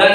10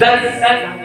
10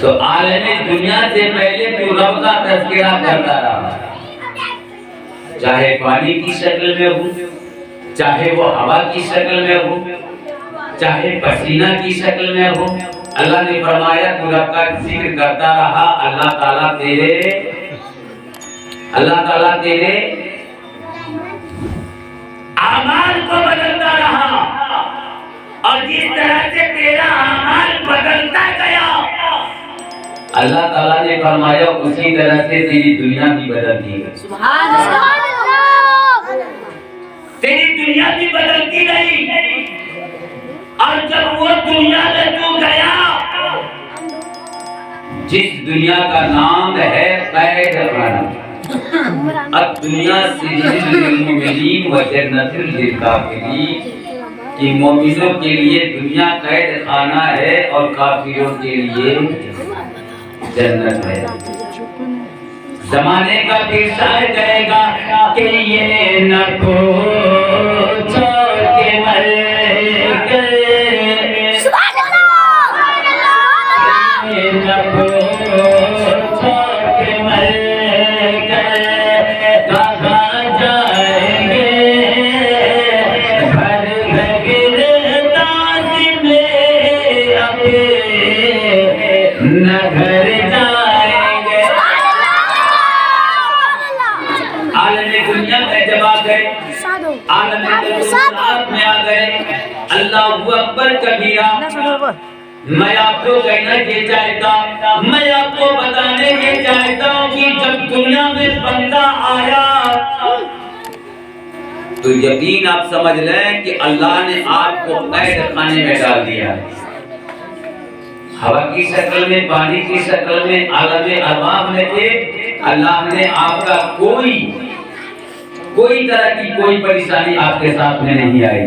تو عالم دنیا سے پہلے تو رب کا تذکرہ کرتا رہا، چاہے پانی کی شکل میں ہو، چاہے وہ ہوا کی شکل میں ہو، چاہے پسینہ کی شکل میں ہو۔ اللہ نے فرمایا تو رب کا ذکر کرتا رہا، اللہ تعالیٰ تیرے اعمال کو بدلتا رہا، اور جس طرح سے تیرا اعمال بدلتا گیا اللہ تعالیٰ نے فرمایا اسی طرح سے تیری دنیا بھی بدلتی ہے۔ سبحان اللہ، تیری دنیا بھی بدلتی رہی، اور جب وہ دنیا میں تو گیا جس دنیا کا نام ہے قید خانہ، اب دنیا سے للمؤمنین و جنت للکافرین، کہ مومنوں کے لیے دنیا قید خانہ ہے اور کافروں کے لیے جنت ہے۔ زمانے کا پھر شاعر کہے گا کہ یہ نہ پوچھو کہ مر گئے، سبحان اللہ، یہ نہ پوچھو کہ مر گئے، کہاں جائیں گے بھر بھگل تاج میں اپنے نہ گھر جائیں گے۔ عالم دنیا میں جب آ گئے، عالم دنیا میں آ گئے، اللہ اکبر کبیرہ، میں آپ کو کہنا یہ چاہتا، میں آپ کو بتانے یہ چاہتا ہوں کہ جب دنیا میں بندہ آیا تو یقین آپ سمجھ لیں کہ اللہ نے آپ کو قید خانے میں ڈال دیا، ہوا کی شکل میں، پانی کی شکل میں، عالم ارواح میں تھے۔ اللہ نے آپ کا کوئی طرح کی کوئی پریشانی آپ کے ساتھ میں نہیں آئی،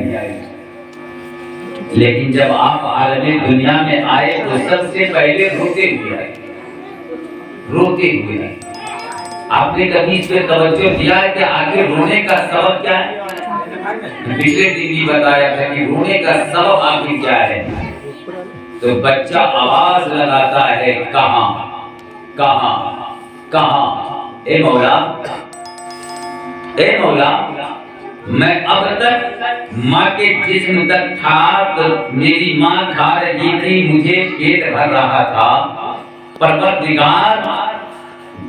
لیکن جب آپ عالم دنیا میں آئے تو سب سے پہلے روتے ہوئے آئے، روتے ہوئے آئے۔ آپ نے کبھی اس پہ توجہ دیا ہے کہ آخر رونے کا سبب کیا ہے؟ پچھلے دن بھی بتایا تھا کہ رونے کا سبب آخر کیا ہے؟ تو بچہ آواز لگاتا ہے کہاں کہاں کہاں، اے مولا اے مولا، میں اب تک ماں کے جسم تک تھا تو میری ماں کھا رہی تھی، مجھے پیٹ بھر رہا تھا، پروردگار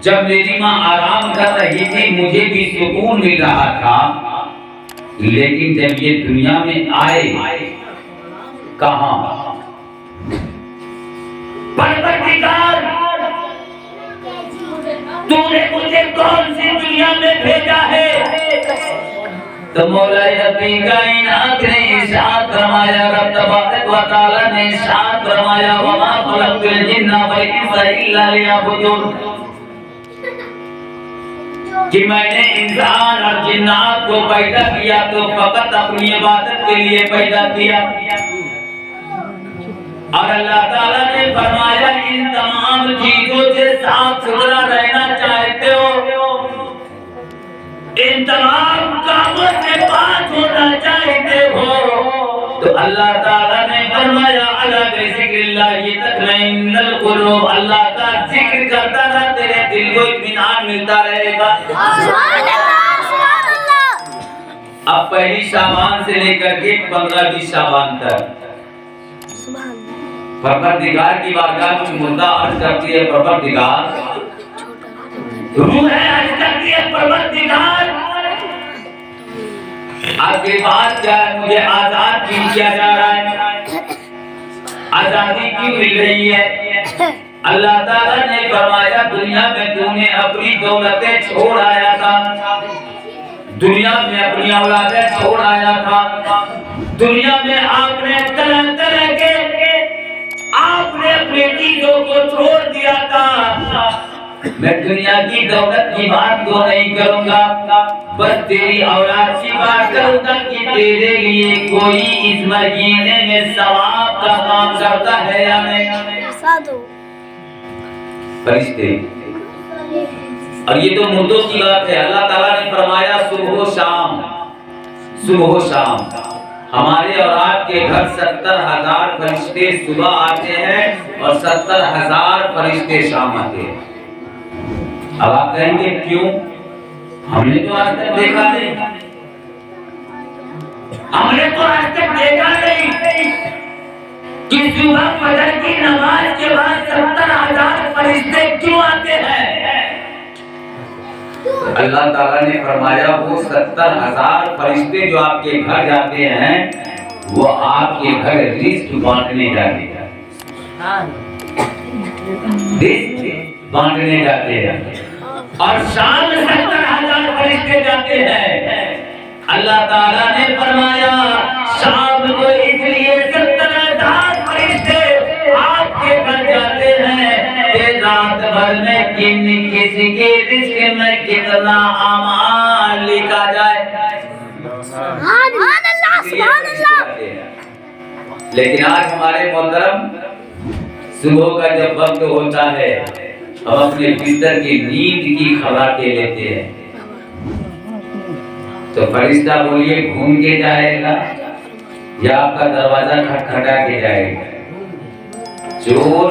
جب میری ماں آرام کر رہی تھی مجھے بھی سکون مل رہا تھا، لیکن جب یہ دنیا میں آئے کہاں؟ پروردگار تو نے مجھے کون سی دنیا میں بھیجا ہے؟ تو مولا یقی کائنات نے ارشاد فرمایا، رب تبارک و تعالی نے ارشاد فرمایا وما خلقت الجن والانس الا لیعبدون، کہ میں نے انسان اور جنات کو پیدا کیا تو فقط اپنی عبادت کے لیے پیدا کیا۔ اور اللہ تعالیٰ نے فرمایا ان تمام چیزوں سے صاف ستھرا رہنا چاہتے ہو، ان تمام کاموں سے پاک ہونا چاہتے ہو، تو اللہ تعالیٰ نے فرمایا الا بذکر اللہ تطمئن القلوب، اللہ کا ذکر کرتا رہا تیرے دل کو اطمینان ملتا رہے گا۔ سبحان اللہ، سبحان اللہ۔ اب پہلی شعبان سے لے کر کے 15 شعبان تک پروردگار کی بارگاہ میں مردہ عرض کرتی ہے پروردگار، روح عرض کرتی ہے پروردگار، آپ کی بات کیا ہے؟ مجھے آزاد کیوں کیا جا رہا ہے؟ آزادی کیوں مل رہی ہے؟ اللہ تعالیٰ نے فرمایا دنیا میں تو نے اپنی دولتیں چھوڑ آیا تھا، دنیا میں اپنی اولادیں چھوڑ آیا تھا، دنیا میں آپ نے طرح طرح کے آپ نے اپنی چیزوں کو چھوڑ دیا تھا۔ میں دنیا کی دولت کی بات تو نہیں کروں گا، بس تیری اولاد کی بات کروں گا کہ تیرے لیے کوئی اس مہینے میں ثواب کا کام کرتا ہے یا نہیں؟ فرشتے، اور یہ تو مردوں کی بات ہے۔ اللہ تعالیٰ نے فرمایا صبح و شام، صبح و شام، ہمارے اور آپ کے گھر 70,000 فرشتے صبح آتے ہیں اور 70,000 فرشتے شام آتے ہیں. اب آپ کہیں گے کیوں؟ ہم نے تو آج تک دیکھا نہیں، ہم نے تو آج تک دیکھا نہیں کہ صبح فجر کی نماز کے بعد 70,000 فرشتے کیوں آتے ہیں؟ اللہ تعالیٰ نے فرمایا وہ 70,000 فرشتے جو آپ کے گھر جاتے ہیں وہ آپ کے گھر رزق بانٹنے جاتے ہیں، رزق بانٹنے جاتے ہیں. اور شام 70,000 فرشتے جاتے ہیں. اللہ تعالیٰ نے فرمایا شام کو اس لیے 70,000 فرشتے آپ کے گھر جاتے ہیں کہ رات بھر میں کسی کے رزق میں کتنا اعمال لکھا جائے. سبحان اللہ سبحان اللہ. لیکن آج ہمارے محترم صبح کا جب وقت ہوتا ہے ہم اپنے بستر کی نیند کی خراٹیں لیتے ہیں تو فرشتہ بولیے گھوم کے جائے گا یا آپ کا دروازہ کھٹکھٹا کے جائے گا. چور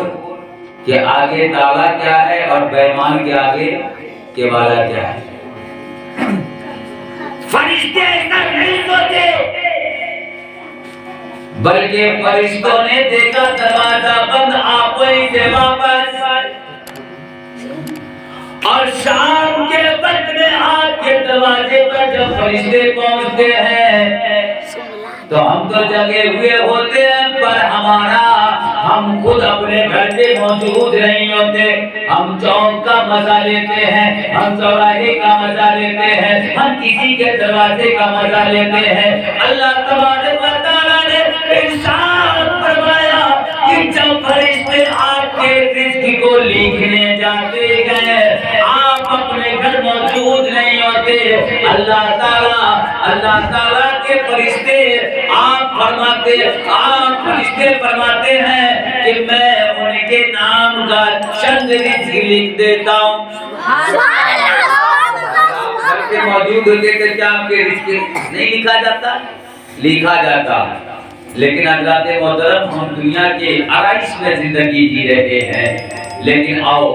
کے آگے تالا کیا ہے اور بیمان کے آگے کیوالا کیا ہے. فرشتے ایسا نہیں سوچے بلکہ فرشتوں نے دیکھا دروازہ بند آپ سے واپس. اور شام کے وقت میں آپ کے دروازے پر جب فرشتے پہنچتے ہیں تو ہم تو جگے ہوئے ہوتے ہیں پر ہم خود اپنے گھر پہ موجود نہیں ہوتے. ہم چوک کا مزہ لیتے ہیں، ہم چوراہے کا مزہ لیتے ہیں، ہم کسی کے دروازے کا مزہ لیتے ہیں. اللہ تبارک و تعالیٰ نے ارشاد فرمایا کہ جب فرشتے آپ کے رزق کو لکھنے جاتے ہیں آپ اپنے گھر موجود نہیں ہوتے. اللہ تعالیٰ کے فرشتے آپ فرشتے فرماتے ہیں کہ میں ان کے نام کا چند رزق لکھ دیتا ہوں. موجود ہوتے تھے کیا آپ کے رزق نہیں لکھا جاتا؟ لکھا جاتا. لیکن حضرات محترم ہم دنیا کے آرائش میں زندگی جی رہے ہیں. لیکن آؤ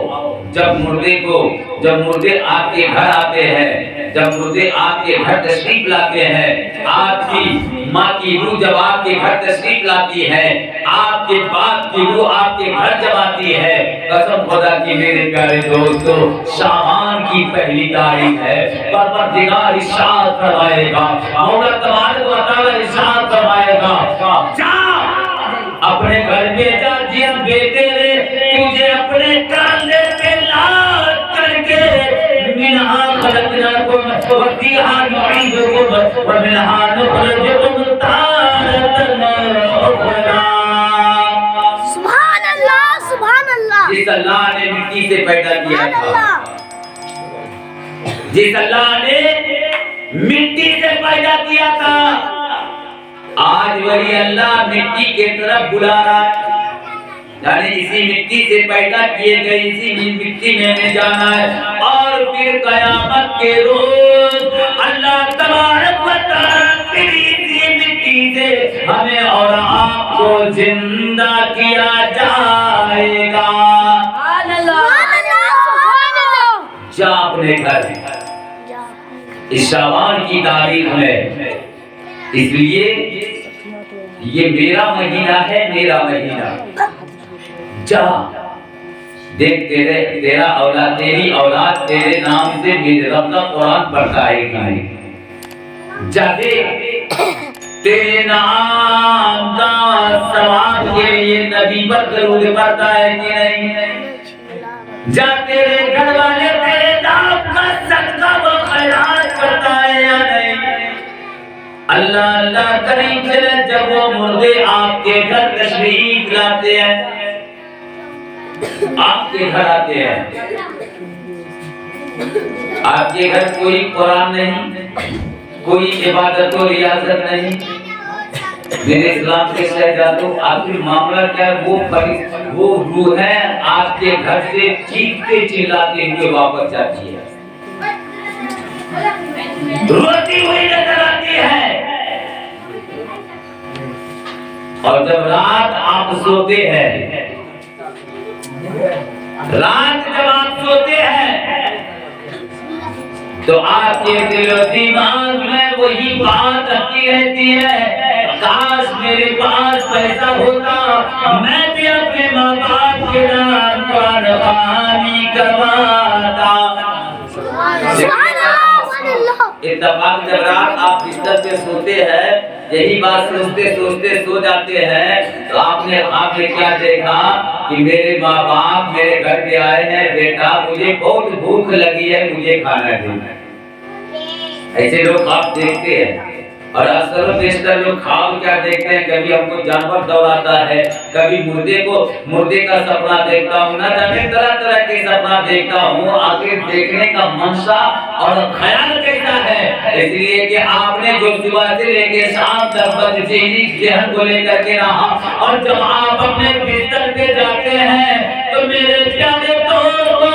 جب مردے آپ کے گھر آتے ہیں، جب مردے آپ کے گھر تشریف لاتے ہیں، آپ کی ماں کی روح جب آپ کے گھر تشریف لاتی ہے، آپ کے باپ کی روح آپ کے گھر جب آتی ہے، قسم خدا کی میرے پیارے دوستو شعبان کی پہلی تاریخ ہے. پروردگار ارشاد فرمائے گا، مولا تبارک و تعالی ارشاد فرمائے گا جا اپنے گھر پہ جا جس بیٹے نے تجھے اپنے کاندھے پہ لاد کر کے منہا خلقناکم وفیہا نعیدکم ومنہا نخرجکم تارۃ اخری. سبحان اللہ سبحان اللہ. جس اللہ نے مٹی سے پیدا کیا تھا، جس اللہ نے مٹی سے پیدا کیا تھا آج وہی اللہ مٹی کے طرف بلا رہا ہے. یعنی اسی مٹی سے پیدا کیے گئے اسی مٹی میں ہمیں جانا ہے. اور پھر قیامت کے روز اللہ تبارک و تعالی پھر اسی مٹی سے ہمیں اور آپ کو زندہ کیا جائے گا. جا اپنے گھر اس شعبان کی تاریخ میں. اس لیے یہ میرا مہینہ ہے، میرا مہینہ. جا دیکھ تیرا اولاد تیری اولاد تیرے نام سے میرے رب کا قرآن پڑھتا ہے کہ نہیں. جا دیکھ تیرے نام کا ثواب کے لیے نبی پر درود پڑھتا ہے کہ نہیں. جا تیرے گھر والے تیرے نام کا صدقہ و خیرات کرتا ہے یا نہیں. اللہ اللہ کریم چلے جب وہ مردے آپ کے گھر تشریف لاتے ہیں، آپ کے گھر آتے ہیں، آپ کے گھر کوئی قرآن نہیں، کوئی عبادت و ریاضت نہیں. میرے اسلام کے شہزادوں آخری معاملہ کیا ہے؟ وہ روح ہے آپ کے گھر سے چیختے چلاتے ہوئے واپس جاتی ہے، روتی ہوئی نظر آتی ہے. اور جب رات آپ سوتے ہیں، رات جب آپ سوتے ہیں تو آپ کے دل و دماغ میں وہی بات آتی رہتی ہے، کاش میرے پاس پیسہ ہوتا، میں بھی اپنے ماں باپ کے نام قرآن خوانی کرواتا۔ اتفاق جب رات آپ بستر پہ سوتے ہیں، یہی بات سوچتے سوچتے سو جاتے ہیں تو آپ نے خواب میں کیا دیکھا کہ میرے ماں باپ میرے گھر پہ آئے ہیں، بیٹا مجھے بہت بھوک لگی ہے، مجھے کھانا دے۔ ایسے لوگ خواب دیکھتے ہیں، اور اکثر و بیشتر لوگ خواب کیا دیکھتے ہیں، کبھی ہم کو جانور دوڑاتا ہے، کبھی مردے کا سپنا دیکھتا ہوں، نہ جانے طرح طرح کے سپنا دیکھتا ہوں۔ آخر دیکھنے کا منشا اور خیال کیسا ہے؟ اس لیے کہ آپ نے جو صبح سے لے کے شام تک بدذہنی ذہن کو لے کر کے رہا، اور جب آپ اپنے بستر پہ جاتے ہیں تو میرے پیارے دوستو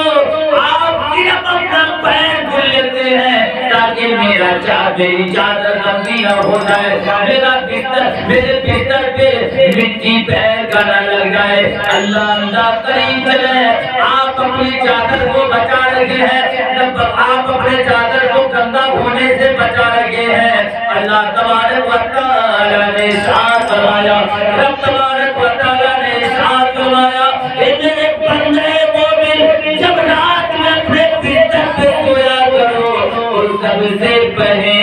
آپ صرف اپنا پیر دھل لیتے ہیں تاکہ میری چادر لمبی نہ ہو جائے، میرے بستر پہ مٹی پیر کا نہ لگ جائے۔ اللہ اللہ کریم کرے، آپ اپنی چادر کو بچا رکھے ہیں، آپ اپنے چادر کو گندا ہونے سے بچا رکھے ہیں۔ اللہ تبارک و تعالی نے ارشاد فرمایا، رب تبارک و تعالی نے ارشاد فرمایا، اے میرے بندے مومن، جب رات میں اپنے بستر پہ سویا کرو تو سب سے پہلے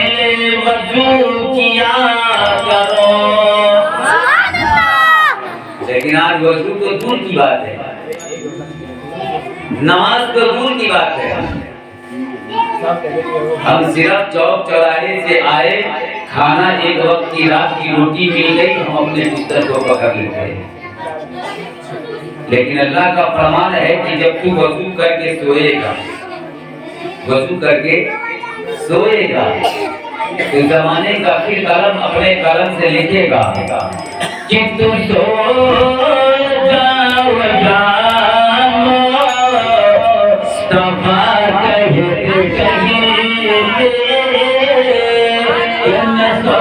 وضو کیا کرو۔ لیکن آج وضو تو دور کی بات ہے، نماز تو دور کی بات ہے، ہم صرف چوک چوراہے سے آئے، کھانا ایک وقت کی رات کی روٹی مل گئی، ہم اپنے بستر کو پکڑ لیتے ہیں۔ لیکن اللہ کا فرمان ہے کہ جب تو وضو کر کے سوئے گا، وضو کر کے سوئے گا تو زمانے کا پھر قلم اپنے قلم سے لکھے گا کہ تو سو جاؤ جانو مصطفیٰ کہتے کہتے میں سو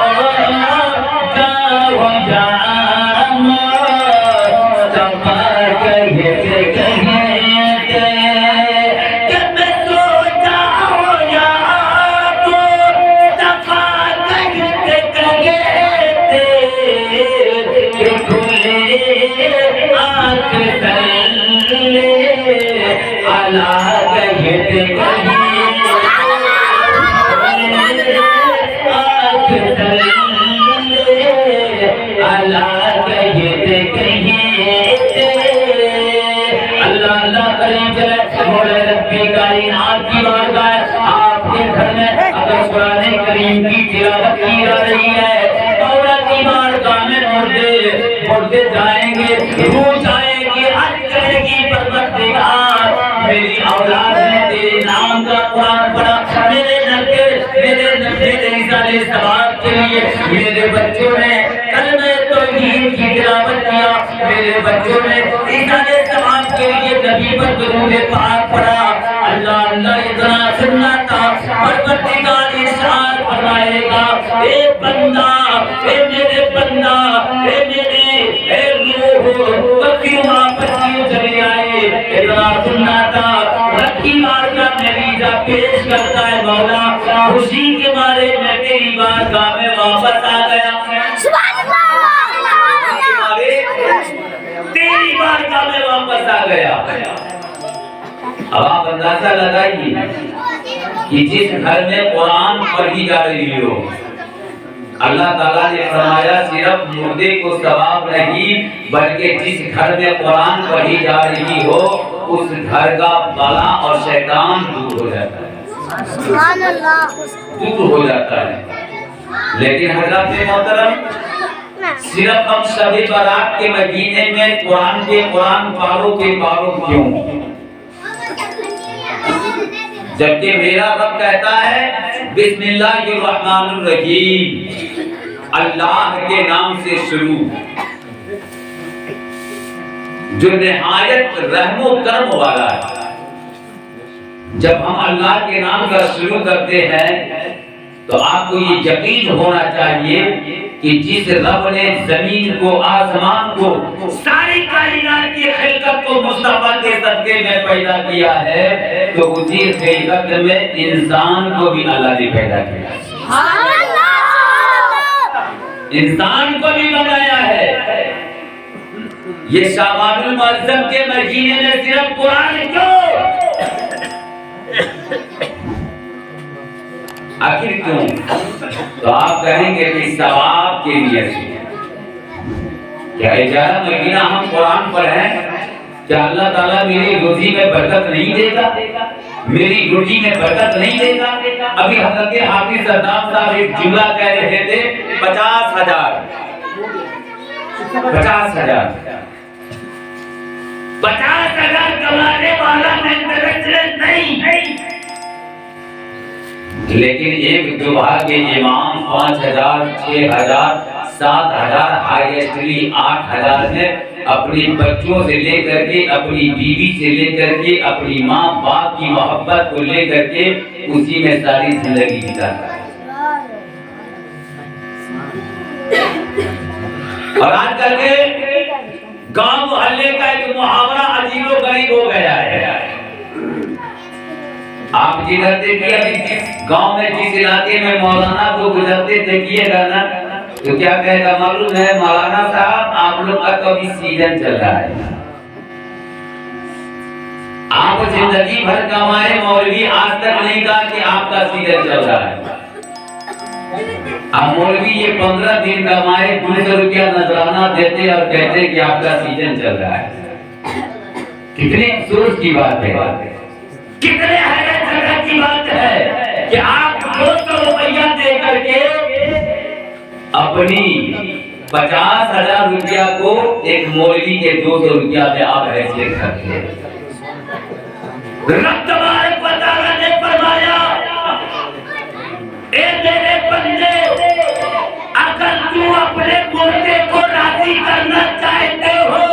جاؤ جانو مصطفیٰ کہتے کہتے جائیں گے، جائیں گے، حج کرے گی پروردگار، میری اولاد نے تیرے نام کا قرآن پڑھا، میرے رسالے ثواب کے لیے میرے بچوں نے کلمہ توحید کی تلاوت کیا، میرے بچوں نے رسالے ثواب کے لیے نبی پر درود پاک پڑھا۔ اللہ اللہ اتنا سننا تھا، پروردگار ارشاد فرمائے گا، اے بندہ، اے میرے بندہ، اے میرے کبھی واپس کیوں چلے آئے؟ اتنا سننا تھا، رب کی بارگاہ میں ویزا پیش کرتا ہے، مولا خوشی کے مارے میں تیری بارگاہ میں واپس آ گیا، تیری بارگاہ میں واپس آ گیا۔ اب آپ اندازہ لگائیے کہ جس گھر میں قرآن پڑھی جا رہی ہو، اللہ تعالیٰ نے فرمایا صرف مردے کو ثواب نہیں بلکہ جس گھر میں قرآن پڑھی جا رہی ہو اس گھر کا بلا اور شیطان دور ہو جاتا ہے، سبحان اللہ، دور ہو جاتا ہے۔ لیکن حضرات محترم، صرف ہم شب برات کے مہینے میں قرآن پاروں کے پاروں کیوں؟ جبکہ میرا رب کہتا ہے بسم اللہ الرحمن الرحیم، اللہ کے نام سے شروع، جو نہایت رحم و کرم والا ہے۔ جب ہم اللہ کے نام کا شروع کرتے ہیں تو آپ کو یہ یقین ہونا چاہیے کہ جس رب نے زمین کو آسمان کو ساری کائنات کی خلقت کو مصطفیٰ کے صدقے میں پیدا کیا ہے تو اسی خلقت میں انسان کو بھی اللہ نے پیدا کیا ہے، سبحان اللہ انسان کو بھی بنایا ہے۔ یہ شعبان المعظم کے مہینے میں صرف قرآن کیوں؟ آخر کیوں؟ تو آپ کہیں گے کہ ثواب کے لیے کیا 11 مہینہ ہم قرآن پڑھیں، کیا اللہ تعالیٰ میری روزی میں برکت نہیں دے گا؟ میری روٹی میں برکت نہیں دے گا؟ ابھی حضرت حافظ صدام صاحب ایک جملہ کہہ رہے تھے 50,000 کمانے والا میں نہیں، لیکن ایک دعا کے امام 5,000 6,000 7,000 ہائیسٹلی 8,000 میں اپنی بچوں سے لے کر کے اپنی بیوی سے لے کر کے اپنی ماں باپ کی محبت کو لے کر کے اسی میں ساری زندگی بتاتا ہے۔ اور آج کل کے گاؤں محلے کا ایک محاورہ عجیب و غریب ہو گیا ہے۔ آپ جدھر دیکھیے ابھی جس گاؤں میں جس علاقے میں مولانا کو گزرتے دیکھیے گا نا تو کیا کہے گا معلوم ہے؟ مولانا صاحب آپ لوگ کا تو ابھی سیزن چل رہا ہے، آپ زندگی بھر کمائے، مولوی آج تک نہیں کہا کہ آپ کا سیزن چل رہا ہے۔ اب مولوی یہ 15 دن کمائے 200 روپیہ نذرانہ دیتے اور کہتے کہ آپ کا سیزن چل رہا ہے۔ کتنے افسوس کی بات ہے، کتنے حیرت زدہ کی بات ہے کہ آپ 200 روپیہ دے کر کے اپنی 50,000 روپیہ کو ایک مولوی کے 200 روپیہ میں آپ حیثیت کرتے ہیں۔ رب تبارک و تعالیٰ نے فرمایا اے میرے بندے، اگر تو اپنے مردے کو راضی کرنا چاہتے ہو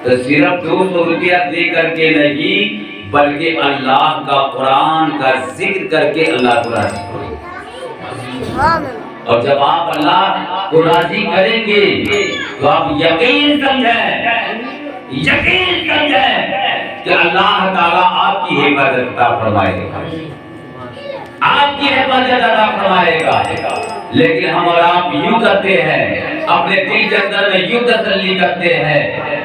تو صرف 200 روپیہ دے کر کے نہیں بلکہ اللہ کا قرآن کا ذکر کر کے اللہ کو راضی کرو۔ اور جب آپ اللہ کو راضی کریں گے تو آپ یقین سمجھیں کہ اللہ تعالیٰ آپ کی حفاظت عطا فرمائے گا، آپ کی حفاظت عطا فرمائے گا۔ لیکن ہم اور آپ یوں کرتے ہیں، اپنے دل کے اندر میں یوں تسلی کرتے ہیں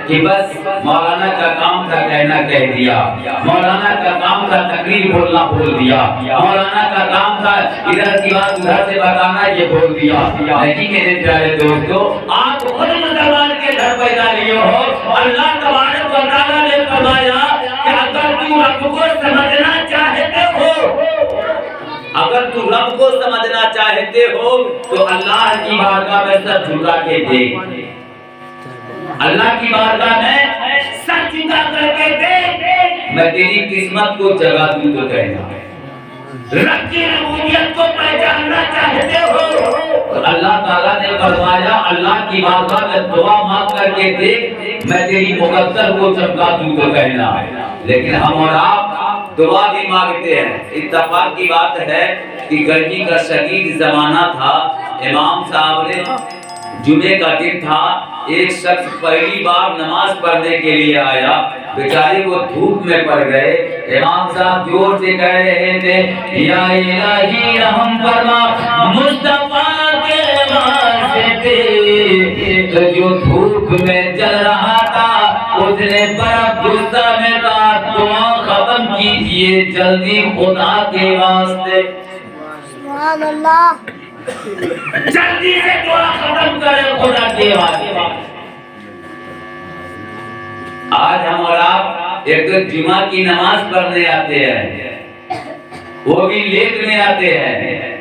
کہ بس مولانا کا کام تھا کہنا کہہ دیا، مولانا کا کام تھا تقریر بولنا بول دیا، مولانا کا کام تھا ادھر کی بات ادھر سے بتانا یہ بول دیا۔ نہیں میرے پیارے دوستو، آپ خود مسلمان کے گھر پیدا لیے ہو، اللہ تبارک و تعالیٰ نے فرمایا کہ اگر تو رب کو سمجھنا چاہتے ہو، اگر تو رب کو سمجھنا چاہتے ہو تو اللہ کی بارگاہ میں سر جھکا کے دیکھ، اللہ کی بارگاہ میں سر جھکا کر کے دیکھ، میں تیری قسمت کو جگا دوں تو کہنا۔ رب کی ربوبیت کو پہچاننا چاہتے ہو تو اللہ تعالیٰ نے فرمایا اللہ کی بارگاہ میں دعا مانگ کر کے دیکھ، میں تیری مقدر کو چمکا دوں تو کہنا۔ لیکن ہم اور آپ دعا بھی مانگتے ہیں۔ اتفاق کی بات ہے کہ گرمی کا شدید زمانہ تھا، امام صاحب نے جمعے کا دن تھا، ایک شخص پہلی بار نماز پڑھنے کے لیے آیا، بیچارے وہ دھوپ میں پڑ گئے۔ امام صاحب زور سے کہہ رہے تھے یا الہی رحم فرما مصطفیٰ کے واسطے، تو جو دھوپ میں جل رہا تھا اس نے بڑا غصہ میں کہا دعا ختم کیجئے جلدی خدا کے واسطے۔ سبحان اللہ، جلدی سے دعا ختم کرے خدا کے واسطے۔ آج ہم اور آپ ایک تو جمعہ کی نماز پڑھنے آتے ہیں، وہ بھی لیٹ میں آتے ہیں،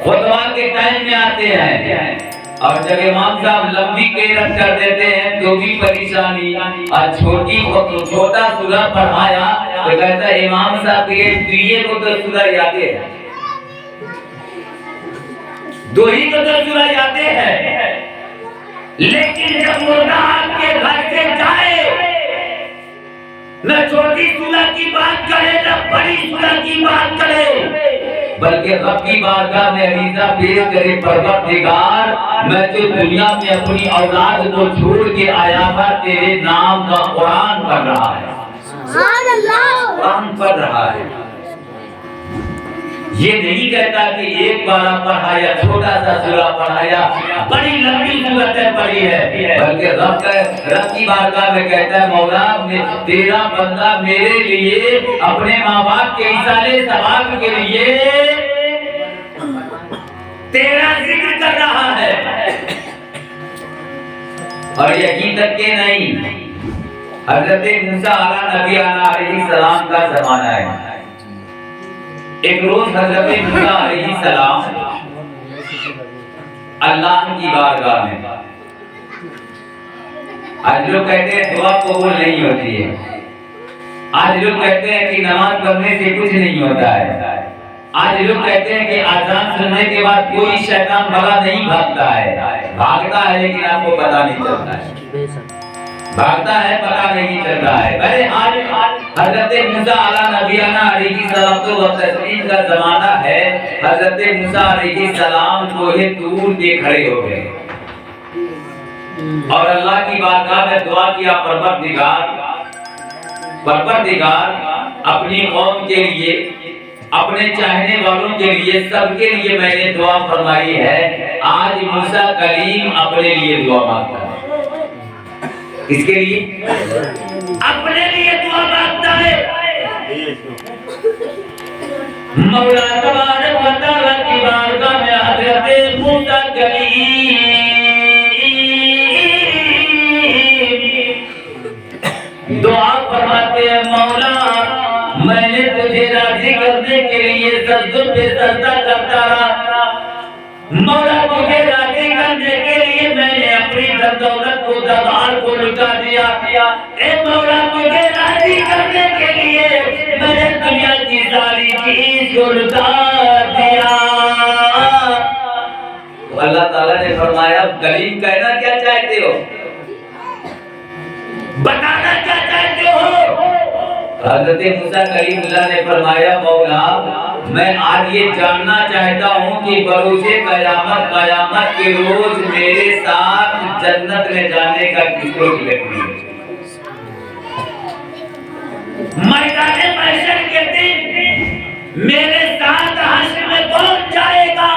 خطبہ کے ٹائم میں آتے ہیں، اور جب امام صاحب لمبی قرات کر دیتے ہیں تو بھی پریشانی، اور چھوٹا سورہ پڑھایا تو کہتا ہے امام صاحب یہ کو تو سورہ یادیں ہے، دو ہی کو تو سورہ یادیں ہے، لیکن جب مردہ آپ کے گھر سے جائے نہ چھوٹی سورہ کی بات کرے نہ بڑی صلح کی بات کرے، بلکہ رب کی بارگاہ میں عریضہ پیش کرے، پروردگار میں تو دنیا میں اپنی اولاد کو چھوڑ کے آیا تھا، تیرے نام کا قرآن پڑھ رہا ہے، سبحان اللہ قرآن پڑھ رہا ہے۔ یہ نہیں کہتا کہ ایک بارہ پڑھایا، چھوٹا سا سورہ پڑھایا، بڑی لمبی صورتیں پڑھی ہے، بلکہ رب کی بارگاہ میں کہتا ہے مولا تیرا بندہ میرے لیے اپنے ماں باپ کے ایصال ثواب کے لیے تیرا ذکر کر رہا ہے۔ اور یقین رکھے نہیں، حضرت موسیٰ علیہ السلام کا زمانہ ہے۔ ایک روز حضرت موسیٰ علیہ السلام اللہ کی بارگاہ میں، آج لوگ کہتے ہیں دعا قبول نہیں ہوتی ہے، آج لوگ کہتے ہیں کہ نماز پڑھنے سے کچھ نہیں ہوتا ہے، آج لوگ کہتے ہیں کہ اذان سننے کے بعد کوئی شیطان بھگا نہیں بھاگتا ہے، بھاگتا ہے لیکن آپ کو پتہ نہیں چلتا ہے، بھاگتا ہے پتہ نہیں چلتا ہے۔ بھلے آج حضرت موسیٰ علیہ السلام کا زمانہ ہے، حضرت موسیٰ علیہ السلام کوہ طور کے کھڑے ہو گئے اور اللہ کی بارگاہ میں دعا کیا، پروردگار اپنی قوم کے لیے، اپنے چاہنے والوں کے لیے، سب کے لیے میں نے دعا فرمائی ہے، آج موسیٰ کلیم اپنے لیے دعا مانگتا ہے۔ کس کے لیے؟ اپنے لیے دعا مانگتا ہے۔ مولا تبارک و تعالیٰ کی بارگاہ میں حضرت موسیٰ کلیم دعا فرماتے ہیں، مولا میں نے تجھے راضی کرنے کے لیے سجدوں پہ سجدہ کرتا رہا، مولا تجھے راضی کرنے کے لیے میں نے اپنی دولت کو دربار کو لٹا دیا، اے مولا تجھے راضی کرنے کے لیے میں نے دنیا کی ساری چیز کو لٹا دیا۔ تو اللہ تعالیٰ نے فرمایا کلیم کہنا کیا چاہتے ہو، بتانا کیا چاہتے ہو؟ حضرت موسیٰ کلیم اللہ نے فرمایا مولا میں آج یہ جاننا چاہتا ہوں کہ بروز قیامت کے روز میرے ساتھ جنت میں جانے کا کس کو ٹکٹ ملے، میدان محشر کے دن میرے ساتھ حشر میں کون جائے گا؟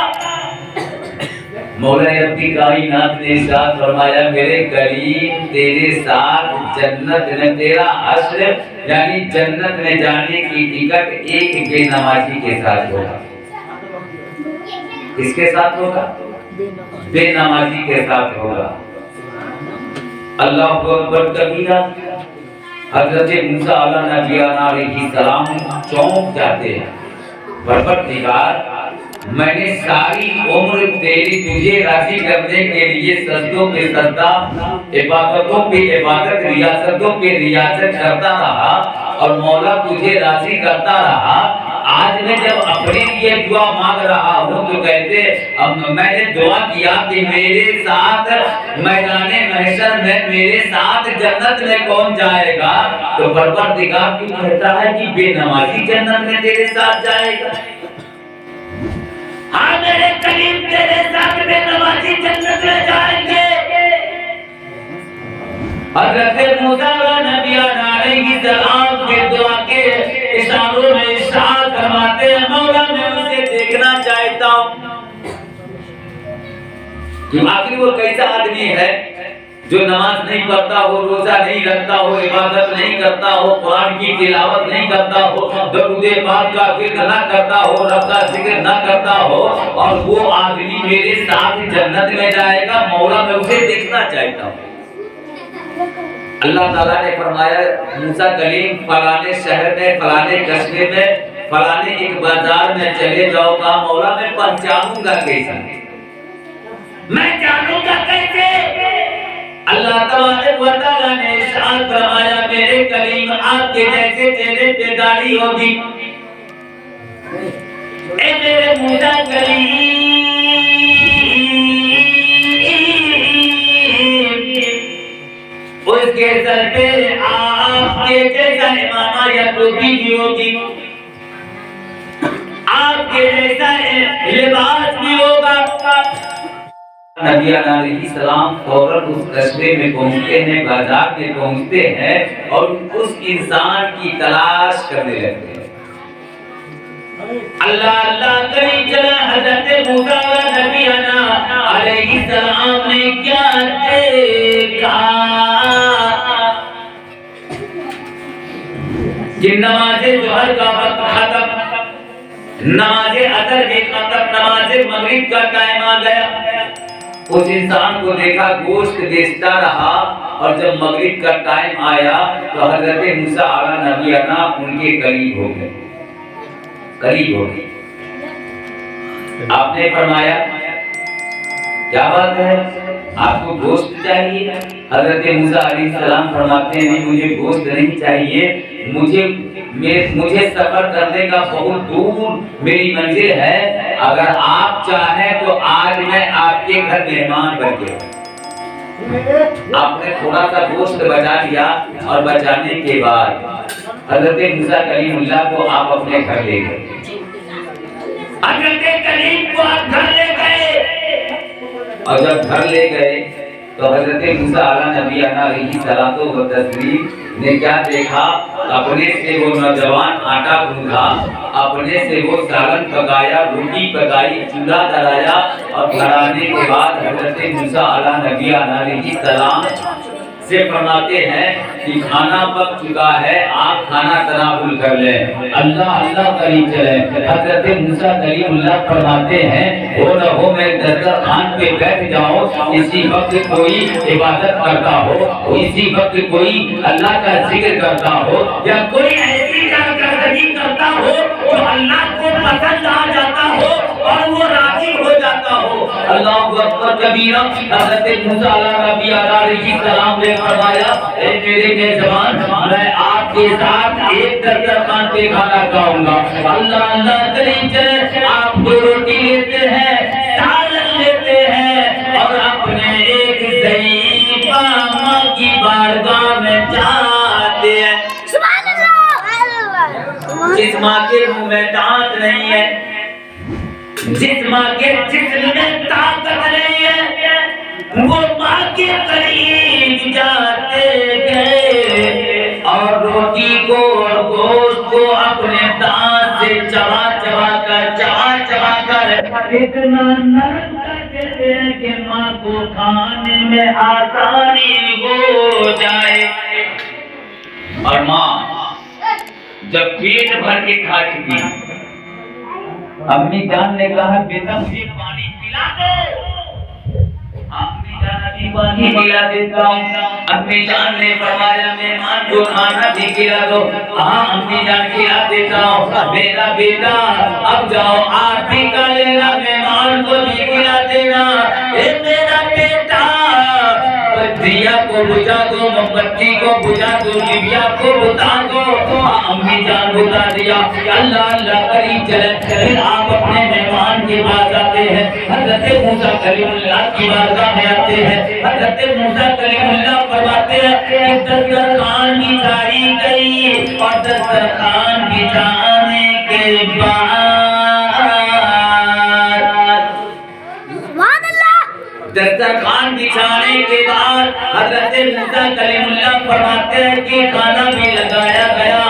مولا رب کی کائنات نے ارشاد فرمایا میرے کلیم تیرے ساتھ جنت میں، تیرا حشر یعنی جنت میں جانے کی ٹکٹ ایک بے نمازی کے ساتھ ہوگا۔ کس کے ساتھ ہوگا؟ بے نمازی کے ساتھ ہوگا۔ اللہ اکبر کبیرہ۔ حضرت موسیٰ علیہ السلام چونک جاتے ہیں، پروردگار میں نے ساری عمر تجھے راضی کرنے کے لیے سجدوں پہ سجدہ، عبادتوں پہ عبادت، ریاستوں پہ ریاست کرتا رہا اور مولا تجھے راضی کرتا رہا۔ آج میں جب اپنے لیے دعا مانگ رہا ہوں تو کہتے میں نے دعا کیا کہ میرے ساتھ میدان محشر میں، میرے ساتھ جنت میں کون جائے گا؟ تو پروردگار تو کہتا ہے کہ بے نمازی جنت میں تیرے ساتھ جائے گا۔ ہاں میرے کلیم تیرے ساتھ بے نمازی جنت میں جائیں گے۔ حضرت موسیٰ علیہ السلام کی دعا کے اشاروں میں ارشاد فرماتے ہیں مولا میں اسے دیکھنا چاہتا ہوں کہ آخر وہ کیسا آدمی ہے جو نماز نہیں پڑھتا ہو، روزہ نہیں رکھتا ہو، عبادت نہیں کرتا ہو، قرآن کی تلاوت نہیں کرتا ہو، درود پاک کا ذکر نہ کرتا ہو، رب کا ذکر نہ کرتا ہو، اور وہ آدمی میرے ساتھ جنت میں جائے گا۔ مولا میں اسے دیکھنا چاہتا ہوں۔ اللہ تعالیٰ نے فرمایا موسیٰ کلیم فلانے شہر میں، فلانے قصبے میں، فلانے ایک بازار میں چلے جاؤ گا، مولا میں پہچانوں گا کیسے، میں جانوں گا کیسے؟ اللہ تبارک و تعالیٰ نے ارشاد فرمایا میرے کلیم آپ کے جیسے چہرے پہ داڑھی ہوگی، اے میرے موسیٰ کلیم اس کے سر پہ آپ کے جیسا امامہ یا ٹوپی بھی ہوگی، کے جیسا لباس بھی ہوگا۔ نبی علیہ السلام فوراً اس قصبے میں پہنچتے ہیں، بازار میں پہنچتے ہیں اور اس انسان کی تلاش کرنے لگتے ہیں۔ اللہ اللہ کری چلا حضرت موسیٰ نبی علیہ السلام نے کیا دیکھا کہ نماز ظہر کا وقت ختم، نماز عصر بھی ختم، نماز مغرب کا ٹائم آ گیا۔ اس انسان کو دیکھا گوشت بیچتا رہا، اور جب مغرب کا ٹائم آیا تو حضرت موسیٰ علیہ نبی ان کے قریب ہو گئے، قریب ہو گئے۔ آپ نے فرمایا کیا بات ہے، آپ کو گوشت چاہیے؟ حضرت موسیٰ علیہ السلام فرماتے ہیں نہیں، مجھے گوشت نہیں چاہیے، مجھے سفر کرنے کا بہت دور میری منزل ہے، اگر آپ چاہیں تو آج میں آپ کے گھر مہمان بن گیا۔ آپ نے تھوڑا سا گوشت بچا لیا، اور بچانے کے بعد حضرت موسیٰ کلیم اللہ کو آپ اپنے گھر لے گئے۔ حضرت کلیم کو آپ گھر لے گئے، اور جب گھر لے گئے تو حضرت موسیٰ علیہ نبی علیہ الصلوۃ والتسلیم نے کیا دیکھا؟ اپنے سے وہ نوجوان آٹا گوندھا، اپنے سے وہ سالن پکایا، روٹی پکائی، چولہا جلایا، اور گھر آنے کے بعد حضرت موسیٰ علیہ نبی علیہ السلام سے فرماتے ہیں کہ کھانا پک چکا ہے، آپ کھانا تناول کر لیں، اللہ اللہ کری چلیں۔ حضرت موسیٰ کلیم اللہ فرماتے ہیں ہو نہ ہو میں دسترخوان پہ بیٹھ جاؤں، اسی وقت کوئی عبادت کرتا ہو، اسی وقت کوئی اللہ کا ذکر کرتا ہو، یا کوئی ایسی کارکردگی کرتا ہو جو اللہ کو پسند آ جاتا ہو اور وہ راضی ہو جاتا ہو۔ اللہ اکبر کبیرہ۔ حضرت موسیٰ علیہ نبی علیہ السلام نے فرمایا اے میرے میزبان، میں آپ کے ساتھ ایک دسترخوان پہ کھانا کھاؤں گا۔ اللہ اللہ کریں چلے، آپ دو روٹی لیتے ہیں، سالن لیتے ہیں، اور اپنے ایک ضعیف ماں کی بارگاہ میں جاتے ہیں۔ سبحان اللہ، جس ماں کے منہ میں دانت نہیں ہے، جس ماں کے جسم میں طاقت نہیں ہے، وہ ماں کے قریب جاتے گئے، اور روٹی کو اور گوشت کو اپنے دانت سے چبا چبا کر اتنا نرم کر دیتے ہیں کہ ماں کو کھانے میں آسانی ہو جائے۔ اور ماں جب پیٹ بھر کے کھا چکی، امی جان نے کہا بیٹا مجھے پانی پلا دو، امی جان ابھی پانی پلا دیتا ہوں۔ امی جان نے فرمایا مہمان کو کھانا بھی کھلا دو، ہاں امی جان کھلا دیتا ہوں۔ میرا بیٹا اب جاؤ آپ بھی کھا لینا، مہمان کو بھی کھلا دینا۔ اے میرا بیٹا دیا کو بجھا دو، موم بتی کو بجھا دو، ڈبیا کو بتا دو۔ امی جان بتا دیا، اللہ اللہ قریب چلے۔ پھر آپ اپنے مہمان کے پاس آتے ہیں، حضرت موسیٰ کلیم اللہ کی بارگاہ میں آتے ہیں۔ حضرت موسیٰ کلیم اللہ فرماتے ہیں کہ دسترخوان بچھائی گئی، اور دسترخوان بچھانے کے بعد دسترخوان بچھانے کے بعد حضرت موسیٰ کلیم اللہ فرماتے ہیں کہ کھانا بھی لگایا گیا۔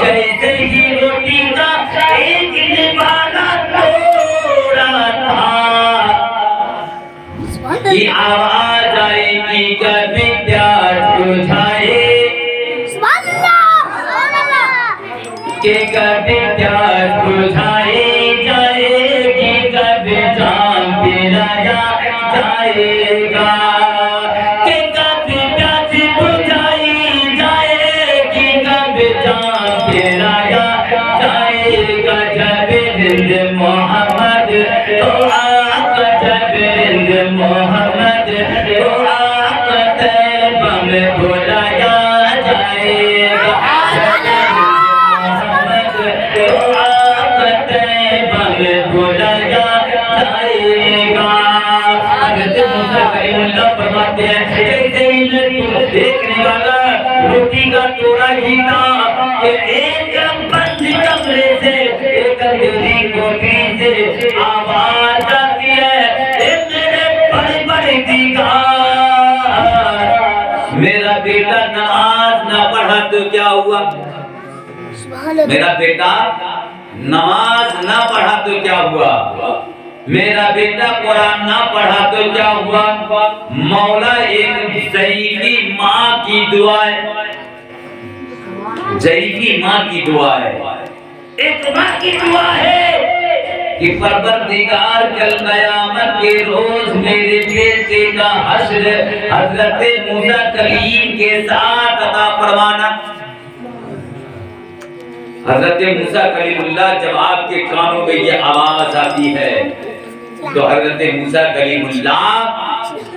جیسے ہی روٹی کا ایک نوالا توڑا تھا کہ آواز آئی کہ کبھی پیاس بجھائے، کہ کبھی پیاس بجھائی جائے گی، کبھی جام پلایا جائے گا، کہ کبھی پیاس بجھائی جائے گی، کبھی جام پلایا جائے گا۔ جب ہند محمد تو آقا، جب ہند محمد تو آقا طیبہ میں بلایا جائے گا، دیکھنے والا روٹی کا توڑا ہی تھا کہ ایک بند کمرے سے ایک تندوری کوٹھی سے آواز آتی ہے، اے میرے بڑے بڑے دیگار، میرا بیٹا نماز نہ پڑھا تو کیا ہوا؟ میرا بیٹا نماز نہ پڑھا تو کیا ہوا؟ میرا بیٹا قرآن نہ پڑھا تو کیا ہوا؟ مولا ایک ضعیفی ماں کی دعا ہے، ضعیفی ماں کی دعا ہے، ایک ماں کی دعا ہے کہ پروردگار کل قیامت کے روز میرے بیٹے کا حشر حضرت موسیٰ کلیم کے ساتھ عطا فرمانا۔ حضرت موسیٰ کلیم اللہ جب آپ کے کانوں میں یہ آواز آتی ہے تو حضرت موسیٰ کلیم اللہ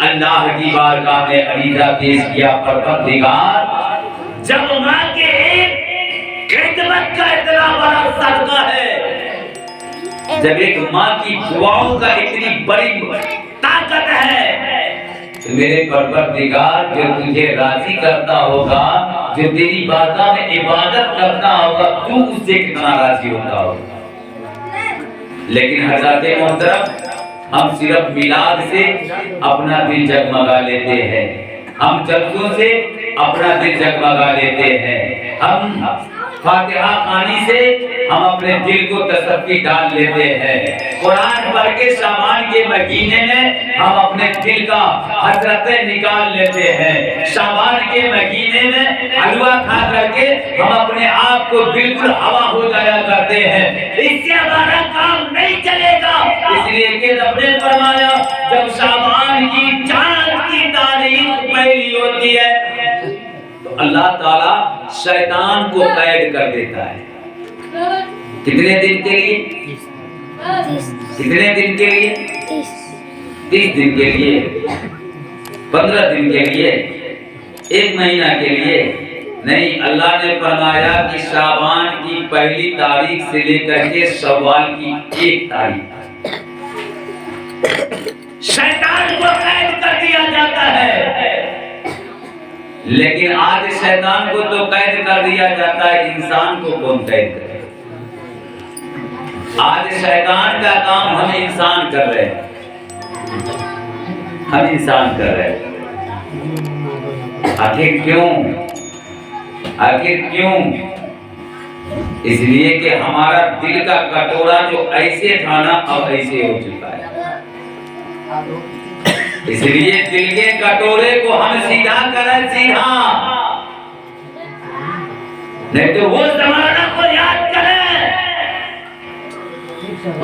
اللہ کی بارگاہ میں عریضہ پیش کیا، پروردگار جب ماں کے ایک خدمت کا اتنا بڑا صدقہ ہے، جب ایک ماں کی دعاؤں کا اتنی بڑی طاقت ہے، تو میرے پروردگار جو تجھے راضی کرتا ہوگا، جو تیری بارگاہ میں عبادت کرتا ہوگا، تو اس سے کتنا راضی ہوتا ہوگا۔ لیکن حضرت محترم ہم صرف میلاد سے اپنا دل جگمگا لیتے ہیں، ہم جلسوں سے اپنا دل جگمگا لیتے ہیں، ہم فاتحہ خوانی سے ہم اپنے دل کو تصفی ڈال لیتے ہیں، قرآن پڑھ کے شعبان کے مہینے میں ہم اپنے دل کا حسرتیں نکال لیتے ہیں، شعبان کے مہینے میں حلوہ کھا کر کے ہم اپنے آپ کو بالکل ہوا ہو جایا کرتے ہیں۔ اس سے ہمارا کام نہیں چلے گا، اس لیے کہ رب نے فرمایا جب شعبان کی چاند کی تاریخ پہلی ہوتی ہے تو اللہ تعالیٰ شیطان کو قید کر دیتا ہے۔ کتنے دن کے لیے؟ کتنے دن کے لیے؟ 30 دن کے لیے، 15 دن کے لیے، 1 مہینہ کے لیے نہیں۔ اللہ نے فرمایا کہ شعبان کی پہلی تاریخ سے لے کر کے شوال کی 1 تاریخ شیطان کو قید کر دیا جاتا ہے۔ لیکن آج شیطان کو تو قید کر دیا جاتا ہے، انسان کو کون قید کرے؟ آج شیطان کا کام ہم انسان کر رہے ہیں، ہم انسان کر رہے ہیں۔ آخر کیوں؟ آخر کیوں؟ اس لیے کہ ہمارا دل کا کٹورا جو ایسے تھا نا اب ایسے ہو چکا ہے، اس لیے دل کے کٹورے کو ہم سیدھا کریں، سیدھا نہیں تو وہ زمانہ کو یاد کریں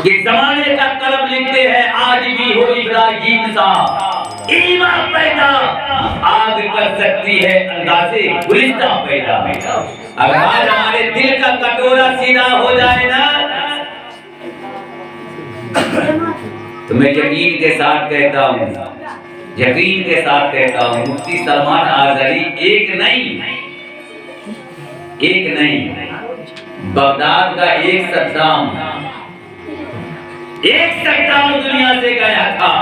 کہ زمانے کا قلم لکھتے ہیں آج بھی ہو ابراہیم سا ایمان پیدا آگ کر سکتی ہے اندازے گلستہ پیدا۔ اگر آج ہمارے دل کا کٹورا سیدھا ہو جائے نا تو میں یقین کے ساتھ کہتا ہوں، یقین کے ساتھ کہتا ہوں، مفتی سلمان آذری ایک نہیں بغداد کا ایک صدام دنیا سے گیا تھا۔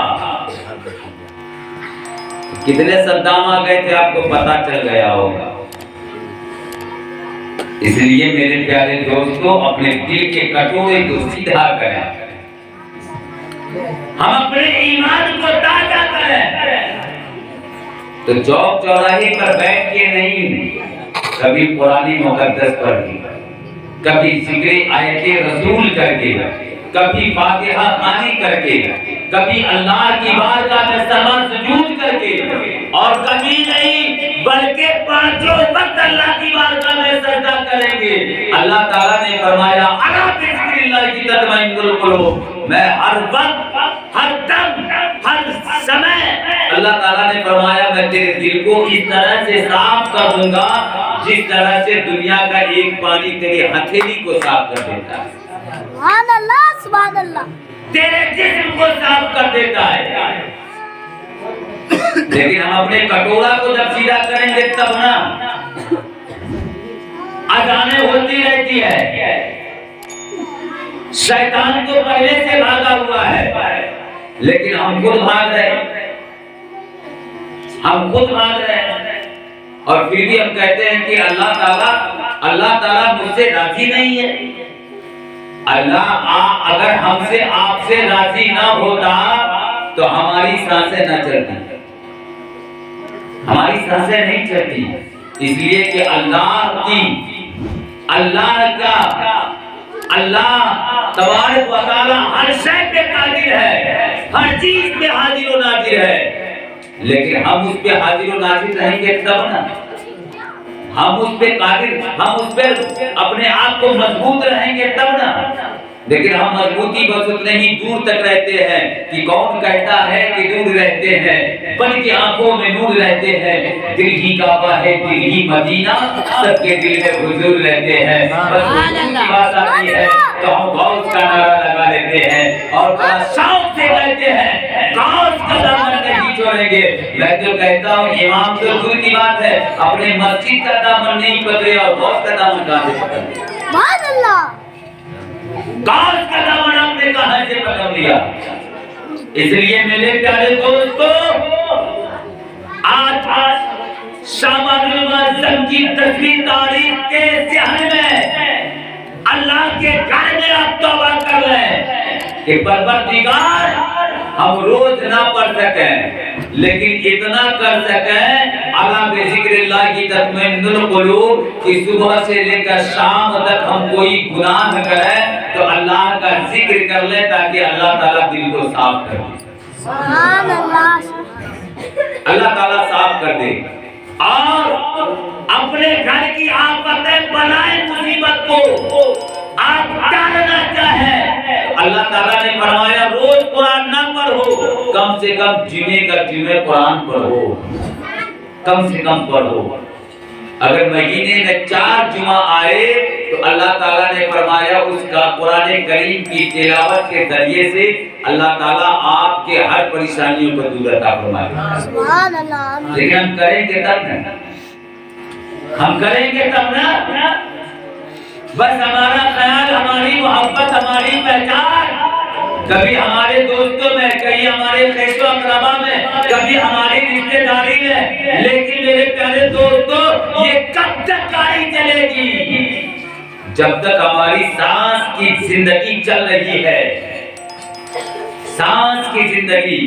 کتنے صدام آ گئے تھے آپ کو پتا چل گیا ہوگا۔ اس لیے میرے پیارے دوستو اپنے دل کے کٹورے کو سیدھا کریں، ہم اپنے ایمان کو تازہ کریں۔ تو چوک چوراہے پر بیٹھ کے نہیں، کبھی قرآن مقدس پڑھ کے، کبھی ذکر آیت رسول کر کے، کبھی فاتحہ خوانی کر کے، کبھی اللہ کی بارگاہ میں سجدہ سجود کر کے، اور کبھی نہیں بلکہ 5 وقت اللہ کی بارگاہ میں سجدہ کریں گے۔ اللہ تعالیٰ نے فرمایا الا بذکر اللہ کی تطمئن القلوب، میں ہر وقت، ہر دم، ہر سمے اللہ تعالیٰ نے فرمایا میں تیرے دل کو اس طرح سے صاف کر دوں گا جس طرح سے دنیا کا ایک پانی تیری ہتھیلی کو صاف کر دیتا ہے، سبحان اللہ سبحان اللہ، تیرے جسم کو صاف کر دیتا ہے۔ لیکن ہم اپنے کٹورا کو جب سیدھا کریں گے تب نا اذانیں ہوتی رہتی ہے، شیطان تو پہلے سے بھاگا ہوا ہے، لیکن ہم خود بھاگ رہے ہیں، اور پھر بھی ہم کہتے ہیں کہ اللہ تعالیٰ مجھ سے راضی نہیں ہے۔ اللہ اگر ہم سے آپ سے راضی نہ ہوتا تو ہماری سانسیں نہ چلتی، ہماری سانسیں نہیں چلتی، اس لیے کہ اللہ تبارک و تعالی ہر شے پہ قادر ہے، ہر چیز پہ حاضر و ناظر ہے، لیکن ہم اس پہ حاضر و ناظر رہیں گے تب نا، ہم اس پہ قادر، ہم اس پہ اپنے آپ کو مضبوط رہیں گے تب نا، لیکن ہم مضبوطی بس اتنے ہی دور تک رہتے ہیں کہ کون کہتا ہے کہ دور رہتے ہیں، بن کے آنکھوں میں نور رہتے ہیں، دل ہی کعبہ ہے دل ہی مدینہ، سب کے دل میں حضور رہتے ہیں، بس کی بات آتی ہے تو ہم غوث کا نعرہ لگا لیتے ہیں اور بڑا شوق سے کہتے ہیں غوث کا دامن نہیں چھوڑیں گے۔ میں تو کہتا ہوں امام تو دور کی بات ہے، اپنے مسجد کا دامن نہیں پکڑے اور غوث کا دامن کہاں سے پکڑ لیا؟ سبحان اللہ، غوث کا دامن آپ نے کہاں سے پکڑ لیا؟ اس لیے میرے پیارے دوستو، آج شعبان المعظم کی 10ویں تاریخ کے صحن میں اللہ کے گھر میں آپ توبہ کر لیں کہ پروردگار ہم روز نہ پڑھ سکیں لیکن اتنا کر سکیں اللہ بے ذکر اللہ کی تطمئن القلوب کہ صبح سے لے کر شام تک ہم کوئی گناہ نہ کریں تو اللہ کا ذکر کر لیں تاکہ اللہ تعالیٰ دل کو صاف کر دے، سبحان اللہ، اللہ تعالیٰ صاف کر دے، اور اپنے گھر کی آفتیں بلائیں مصیبت کو آپ ٹالنا چاہیں، اللہ تعالیٰ نے فرمایا روز قرآن نہ پڑھو، کم سے کم جمعے کا جمعے قرآن پڑھو، کم سے کم پڑھو، اگر مہینے میں 4 جمعہ آئے تو اللہ تعالیٰ نے فرمایا اس کا قرآن کریم کی تلاوت کے ذریعے سے اللہ تعالیٰ آپ کے ہر پریشانیوں کو دور عطا فرمائے، سبحان اللہ، لیکن ہم کریں گے تب نا، ہم کریں گے تب نا، بس ہمارا خیال، ہماری محبت، ہماری پہچان کبھی ہمارے دوستوں میں، کبھی ہمارے خیش و اقربا میں، کبھی ہماری رشتہ داری میں، لیکن میرے پیارے دوستوں یہ کب تک آئی چلے گی؟ جب تک ہماری سانس کی زندگی چل رہی ہے، سانس کی زندگی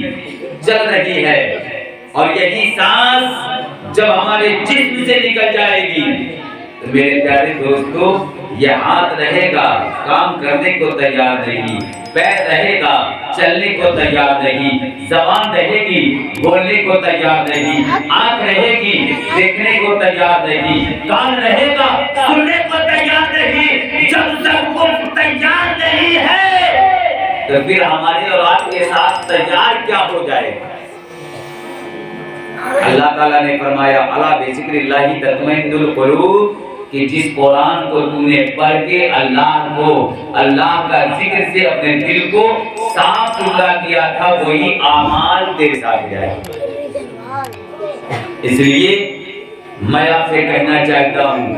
چل رہی ہے، اور یہی سانس جب ہمارے جسم سے نکل جائے گی تو میرے پیارے دوستو یہ ہاتھ رہے گا کام کرنے کو تیار نہیں، پیر رہے گا چلنے کو تیار نہیں، زبان رہے گی بولنے کو تیار نہیں، آنکھ رہے گی دیکھنے کو تیار نہیں، کان رہے گا سننے کو تیار نہیں، جب تک وہ تیار نہیں ہے تو پھر ہمارے اور آپ کے ساتھ تیار کیا ہو جائے گا؟ اللہ تعالیٰ نے فرمایا الا بذکر اللہ تطمئن القلوب، کہ جس قرآن کو تو نے پڑھ کے اللہ کا ذکر سے اپنے دل کو صاف ستھرا کیا تھا وہی اعمال تیرے ساتھ جائے۔ اس لیے میں آپ سے کہنا چاہتا ہوں،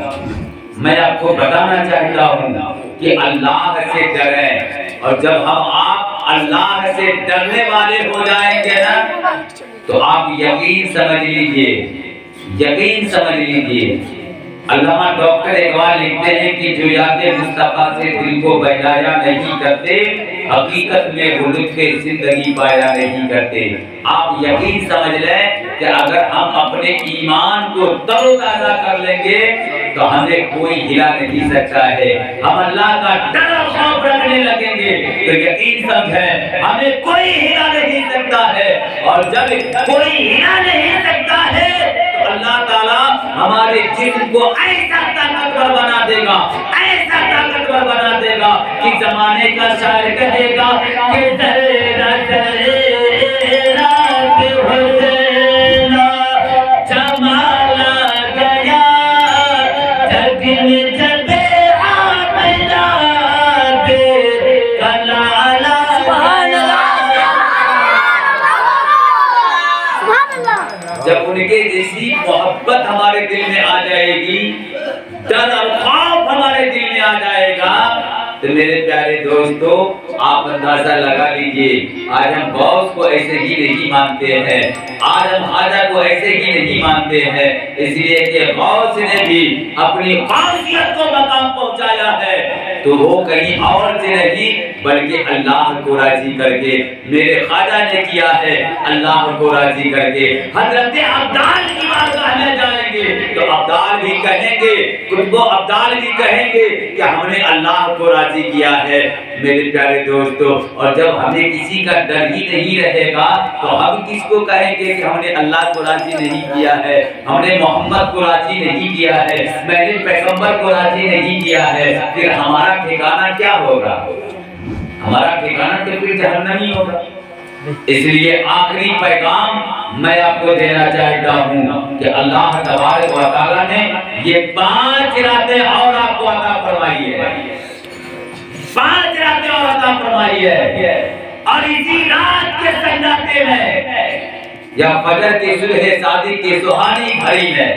میں آپ کو بتانا چاہتا ہوں کہ اللہ سے ڈریں، اور جب آپ اللہ سے ڈرنے والے ہو جائیں گے نا تو آپ یقین سمجھ لیجئے، یقین سمجھ لیجئے، علامہ ڈاکٹر اقبال لکھتے ہیں کہ جو یاد مصطفیٰ سے دل کو بہلایا نہیں کرتے حقیقت میں وہ لطف زندگی پایا نہیں کرتے۔ آپ یقین سمجھ لیں کہ اگر ہم اپنے ایمان کو تر و تازہ کر لیں گے تو ہمیں کوئی ہلا نہیں سکتا ہے، ہم اللہ کا ڈر اور خوف رکھنے لگیں گے تو یقین سمجھیں ہمیں کوئی ہلا نہیں سکتا ہے، اور جب کوئی ہلا نہیں سکتا ہے تو اللہ تعالیٰ ہمارے جسم کو ایسا طاقتور بنا دے گا، ایسا طاقتور بنا دے گا کہ زمانے کا شاعر کہے گا کہ ذرا ذرا حسین جمال گیا جگ میں جب آمنا دے کلالا۔ سبحان اللہ، جب ان کے جیسی محبت ہمارے دل میں آ جائے گی، ڈر اور خوف ہمارے دل میں آ جائے گا تو میرے پیارے دوستو آپ اندازہ لگا لیجئے آج ہم غوث کو ایسے ہی نہیں مانتے ہیں، آج ہم خواجہ کو ایسے ہی نہیں مانتے ہیں، اس لیے کہ غوث نے بھی اپنی خاصیت کو مقام پہنچایا ہے۔ تو وہ کہیں اور سے نہیں بلکہ اللہ کو راضی کر کے میرے خواجہ نے کیا ہے، اللہ کو راضی کر کے۔ حضرت ابدال کی بارگاہ میں جائیں گے تو ابدال بھی کہیں گے، قطب و ابدال بھی کہیں گے کہ ہم نے اللہ کو راضی کیا ہے۔ میرے پیارے دوستو، اور جب ہمیں کسی کا ڈر ہی نہیں رہے گا تو ہم کس کو کہیں گے کہ ہم نے اللہ کو راضی نہیں کیا ہے، ہم نے محمد کو راضی نہیں کیا ہے، میں نے پیغمبر کو راضی نہیں کیا ہے؟ پھر ہمارا ٹھکانہ کیا ہوگا؟ ہمارا ٹھکانہ تو پھر جہنم ہی ہوگا۔ اس لیے آخری پیغام میں آپ کو دینا چاہتا ہوں کہ اللہ تبارک و تعالیٰ نے یہ 5 راتیں اور آپ کو عطا فرمائی ہے، 5 راتیں اور عطا فرمائی ہے، اور اسی رات کے سجدے میں یا فجر کے صبح صادق کی سہانی گھڑی میں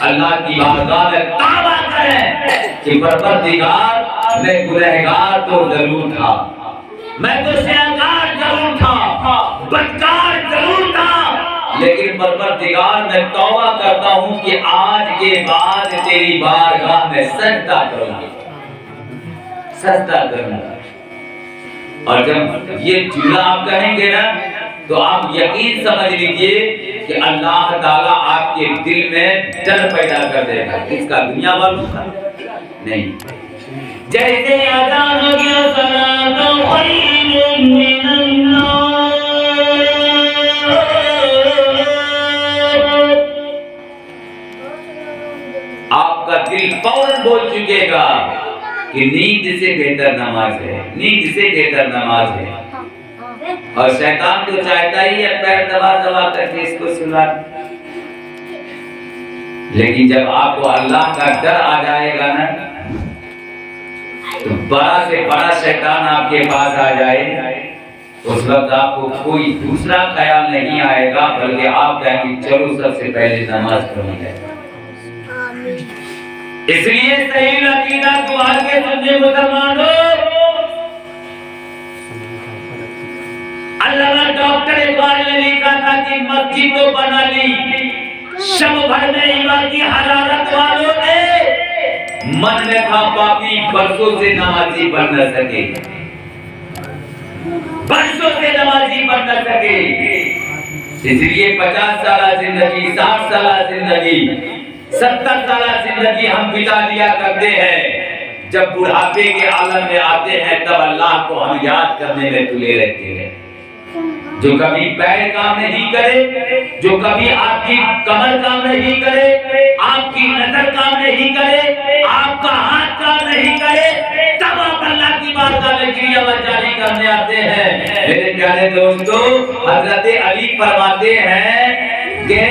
اللہ کی بارگاہ میں توبہ کریں کہ پروردگار میں گنہگار تو ضرور تھا، میں تو سیاگار ضرور تھا، بدکار ضرور تھا، لیکن پروردگار میں توبہ کرتا ہوں کہ آج کے بعد تیری بارگاہ میں سجدہ کروں گا، سجدہ کروں گا۔ اور جب یہ جملہ آپ کہیں گے نا تو آپ یقین سمجھ لیجئے کہ اللہ تعالیٰ آپ کے دل میں ڈر پیدا کر دے گا۔ اس کا دنیا والوں کا نہیں۔ جیسے اذان ہو گیا صلاۃ خیر من النوم، آپ کا دل فوراً بول چکے گا کہ نیند سے بہتر نماز ہے، نیند سے بہتر نماز ہے۔ اور شیطان تو چاہتا ہی ہے پیر دبا دبا کر کے اس کو سلا، لیکن جب آپ کو اللہ کا ڈر آ جائے گا نا تو بڑا سے بڑا شیطان آپ کے پاس آ جائے، اس وقت آپ کو کوئی دوسرا خیال نہیں آئے گا بلکہ آپ کہیں کہ چلو سب سے پہلے نماز پڑھنی ہے۔ اس لیے صحیح عقیدہ دعا کے سننے مسلمانوں، علامہ ڈاکٹر اقبال نے لکھا تھا کہ مسجد تو بنا لی، شب بھر میں ایمان کی حرارت والوں نے من میں تھا پاپی، برسوں سے نمازی بن نہ سکے، برسوں سے نمازی بن نہ سکے۔ اس لیے 50 سالہ زندگی، 60 سالہ زندگی، 70 سالہ زندگی ہم بتا دیا کرتے ہیں، جب بڑھاپے کے عالم میں آتے ہیں تب اللہ کو ہم یاد کرنے میں تلے رہتے ہیں۔ جو کبھی پیر کام نہیں کرے، جو کبھی آپ کی کمر کام نہیں کرے، آپ کی نظر کام نہیں کرے، آپ کا ہاتھ کام نہیں کرے، تب آپ اللہ کی بارگاہ میں کریا جاری کرنے آتے ہیں۔ میرے پیارے دوستو، حضرت علی فرماتے ہیں کہ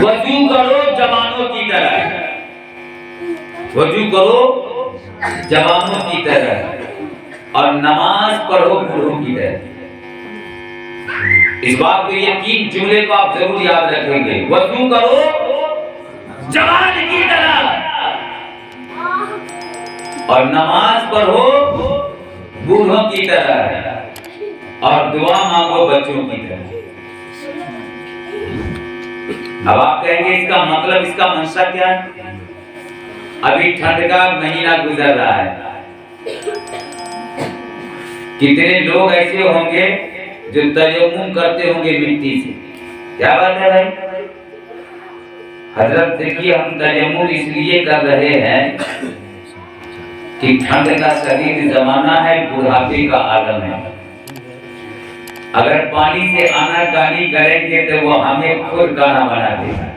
وضو کرو جوانوں کی طرح، وضو کرو جوانوں کی طرح، اور نماز پڑھو بوڑھوں کی طرح۔ اس بات کو، یہ 3 جملے کو آپ ضرور یاد رکھیں گے، وضو کرو جوان کی طرح، اور نماز پڑھو بوڑھوں کی طرح، اور دعا مانگو بچوں کی طرح۔ اب آپ کہیں گے اس کا مطلب، اس کا منشا کیا ہے؟ ابھی ٹھنڈ کا مہینہ گزر رہا ہے، کتنے لوگ ایسے ہوں گے جو تیمم کرتے ہوں گے مٹی سے؟ کیا بات ہے بھائی؟ حضرت دیکھیے، ہم تیمم اس لیے کر رہے ہیں کہ ٹھنڈ کا شدید زمانہ ہے، بڑھاپے کا عالم ہے، اگر پانی سے آنا کانی کریں گے تو وہ ہمیں خود گانا بنا دے گا۔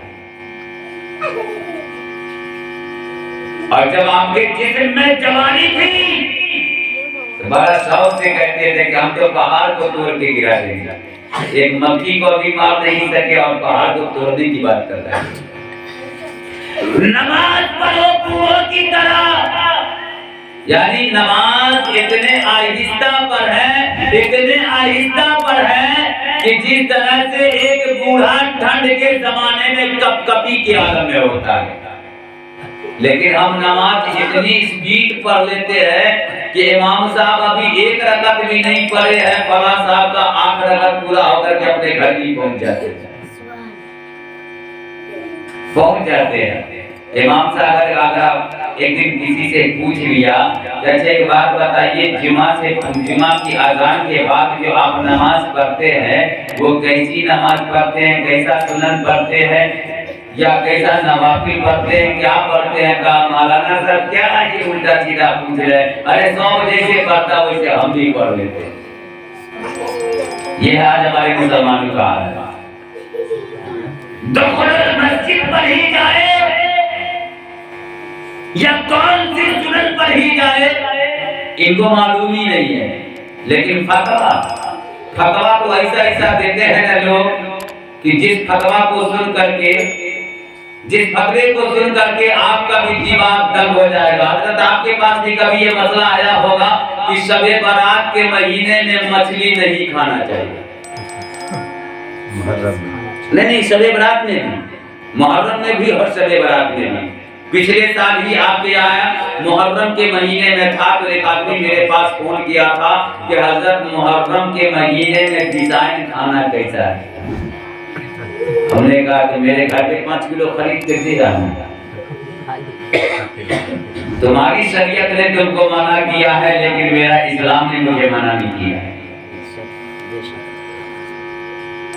اور جب آپ کے جسم میں جوانی تھی تو بڑا شوق سے کہتے تھے کہ ہم تو پہاڑ کو توڑ کے گرا دیں گے، ایک مکھی کو بھی مار نہیں سکے اور پہاڑ کو توڑنے کی بات کر رہے ہیں۔ نماز پڑھو بوڑھوں کی طرح، یعنی نماز اتنے آہستہ پر ہے، اتنے آہستہ پر ہے کہ جس طرح سے ایک بوڑھا ٹھنڈ کے زمانے میں کپ کپی کے عالم میں ہوتا ہے، لیکن ہم نماز اتنی سپیڈ پڑھ لیتے ہیں کہ امام صاحب ابھی 1 رکعت بھی نہیں پڑھے ہیں، فلاں صاحب کا 8 رکعت پورا ہو کر کے اپنے گھر ہی پہنچ جاتے ہیں، امام صاحب اگر ایک دن کسی سے پوچھ لیا کہ اچھا ایک بات بتائیے، جمعہ کی اذان کے بعد جو آپ نماز پڑھتے ہیں وہ کیسی نماز پڑھتے ہیں، کیسا سنن پڑھتے ہیں یا کیسا نوافل پڑھتے ہیں، کیا پڑھتے ہیں؟ کہا مولانا صاحب کیا یہ الٹا سیدھا پوچھ رہے ہیں، ارے 100 بجے سے پڑھتا ویسے ہم بھی پڑھ لیتے ہیں۔ یہ آج ہمارے مسلمانوں کا حال ہے۔ دخل مسجد پر ہی جائے یا کون سی سنن پر ہی جائے ان کو معلوم ہی نہیں ہے، لیکن فتوا تو ایسا دیتے ہیں نا لوگ کہ جس فتوا کو سن کر کے، جس فتوے کو سن کر کے آپ کا بھی دماغ دنگ ہو جائے گا۔ حضرت آپ کے پاس بھی کبھی یہ مسئلہ آیا ہوگا کہ شب برات کے مہینے میں مچھلی نہیں کھانا چاہیے۔ نہیں شب برات میں بھی، محرم میں بھی اور شب برات میں بھی۔ پچھلے سال ہی آپ کے آیا محرم کے مہینے میں تھا تو ایک آدمی میرے پاس فون کیا تھا کہ حضرت محرم کے مہینے میں ڈیزائن کھانا کیسا ہے؟ ہم نے کہا کہ میرے گھر پہ 5 کلو خرید کے دے رہا، تمہاری شریعت نے تم کو منع کیا ہے لیکن میرا اسلام نے مجھے منع نہیں کیا ہے،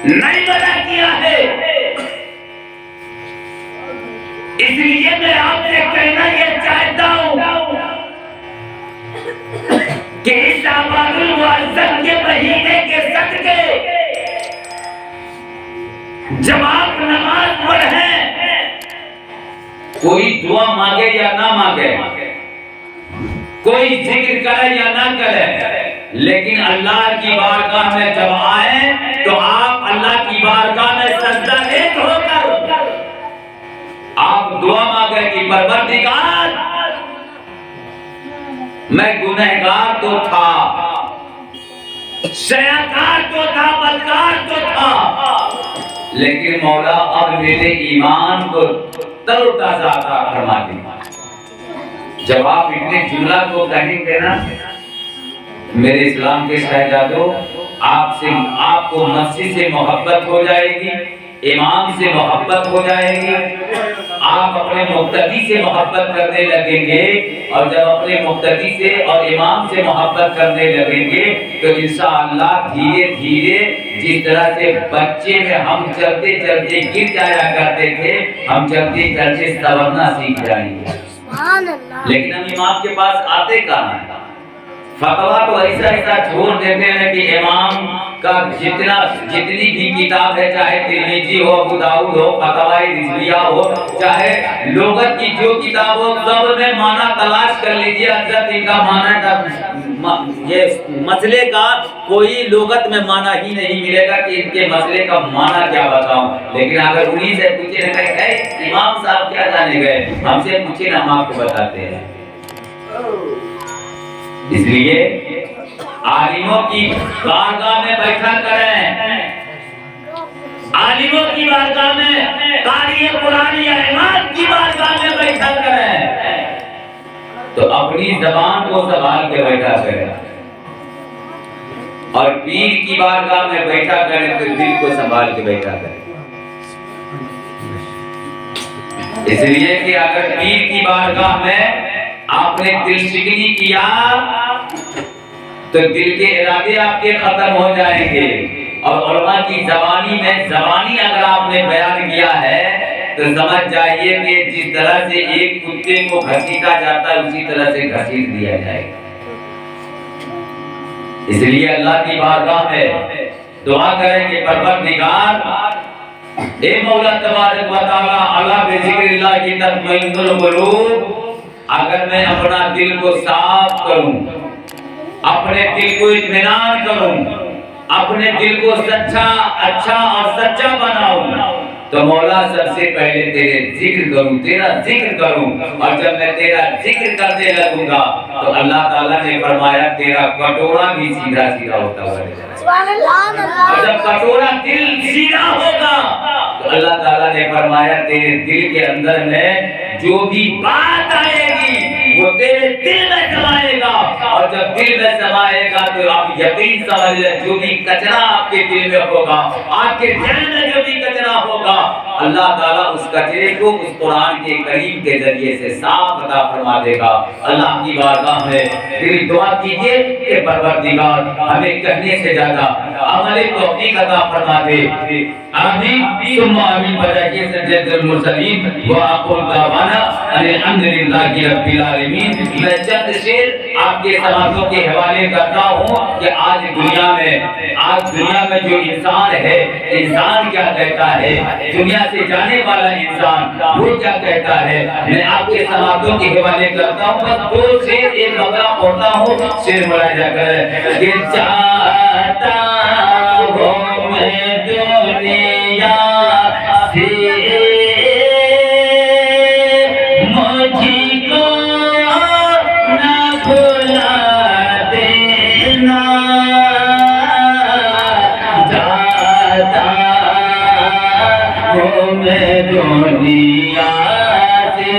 نہیں منع کیا ہے۔ اس لیے میں آپ سے کہنا یہ چاہتا ہوں کہ اس اعمال المعظم کے مہینے کے صدقے جب آپ نماز پڑھیں، کوئی دعا مانگے یا نہ مانگے، کوئی ذکر کرے یا نہ کرے، لیکن اللہ کی بارگاہ میں جب آئیں تو آپ اللہ کی بارگاہ میں سجدہ ریز ہو کر آپ دعا مانگے کہ پروردگار میں گنہگار تو تھا، شیطان تو تھا، بدکار تو تھا، لیکن مولا اب میرے ایمان کو تر و تازہ عطا فرما دے۔ جب آپ اتنے جملہ کو کہیں گے نا میرے اسلام کے شہزادوں، آپ کو مسجد سے محبت ہو جائے گی، امام سے محبت ہو جائے گی، آپ اپنے مقتدی سے محبت کرنے لگیں گے، اور جب اپنے مقتدی سے اور امام سے محبت کرنے لگیں گے تو انشاءاللہ دھیرے دھیرے جس طرح سے بچے میں ہم چلتے چلتے گر جایا کرتے تھے، ہم چلتے چلتے سنورنا سیکھ جائیں گے۔ لیکن ہم امام کے پاس آتے کہاں ہیں؟ فتوا تو ایسا چھوڑ دیتے ہیں کہ امام کا جتنی بھی کتاب ہے، چاہے ترمذی ہو، ابو داؤد ہو، فتاوی رضویہ ہو، چاہے لغت کی جو کتاب ہو، سب میں معنی تلاش کر لیجیے، حضرت ان کا معنی کا یہ مسئلے کا کوئی لغت میں معنی ہی نہیں ملے گا کہ ان کے مسئلے کا معنی کیا بتاؤں۔ لیکن اگر انہی سے پوچھے نہ کہ امام صاحب کیا جانے گئے، ہم سے پوچھے نا، ہم آپ کو بتاتے ہیں۔ اس لیے عالموں کی بارگاہ میں بیٹھا کریں، عالموں کی بارگاہ میں، قاری قرآن یا امام کی بارگاہ میں بیٹھا کریں تو اپنی زبان کو سنبھال کے بیٹھا کریں، اور پیر کی بارگاہ میں بیٹھا کریں تو دل کو سنبھال کے بیٹھا کریں۔ اس لیے کہ اگر پیر کی بارگاہ میں آپ نے دل شکنی کیا تو دل کے ارادے آپ کے ختم ہو جائیں گے، اور علماء کی زبانی اگر آپ نے بیان کیا ہے تو سمجھ جائیے کہ جس طرح سے ایک کتے کو گھسیٹا جاتا ہے اسی طرح سے گھسیٹ دیا جائے گا۔ اس لیے اللہ کی بارگاہ میں دعا کریں کہ پروردگار اے مولا تبارک و تعالی اعلی بذکر اللہ کی تطمئن القلوب، اگر میں اپنا دل کو صاف کروں، اپنے دل کو اطمینان کروں، اپنے دل کو اچھا اور سچا بناؤں تو مولا سب سے پہلے تیرے ذکر کروں، تیرا ذکر کروں، اور جب میں تیرا ذکر کرنے لگوں گا تو اللہ تعالیٰ نے فرمایا تیرا کٹورا بھی سیدھا سیدھا ہوتا ہوا رہے گا، اور جب کٹورا دل سیدھا ہوگا تو اللہ تعالیٰ نے فرمایا تیرے دل کے اندر میں جو بھی بات آئے گی وہ تیرے دل میں سمائے گا، اور جب دل میں سمائے گا تو آپ یقین سمجھ لیں جو بھی کچرا آپ کے دل میں ہوگا، آپ کے دل میں جو بھی کچرا ہوگا، اللہ تعالیٰ اس کچرے کو اس قرآن کے کریم کے ذریعے سے صاف عطا فرما دے گا۔ اللہ کی بارگاہ میں میری دعا کیجیے کہ پروردگار ہمیں کہنے سے زیادہ عمل توفیق عطا فرما دے۔ آمین ثم آمین۔ بجائیے سجدۃ المرسلین وآخر دعوانا الحمدللہ رب العالمین۔ میں چند شعر آپ کے سماعتوں کے حوالے کرتا ہوں کہ آج دنیا میں جو انسان ہے، انسان کیا کہتا ہے، دنیا سے جانے والا انسان وہ کیا کہتا ہے، میں آپ کے سماعتوں کے حوالے کرتا ہوں۔ بس دو شعر ایک مقام پڑھتا ہوں، شعر ملاحظہ کریں کہ چاہتا ہوں میں دنیا سے مجھ کو نہ بھلا دینا، جاتا ہوں میں دنیا سے،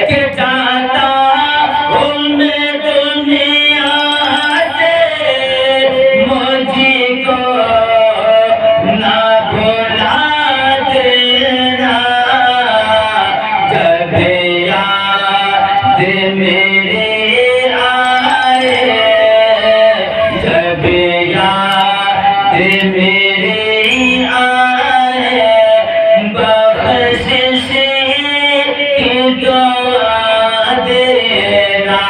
کہ جاتا ہوں میں دنیا سے، مجھ کو نہ بھلا دینا، جب یاد میرے آئے، جب یاد میرے آئے، بخشش کی دعا دینا،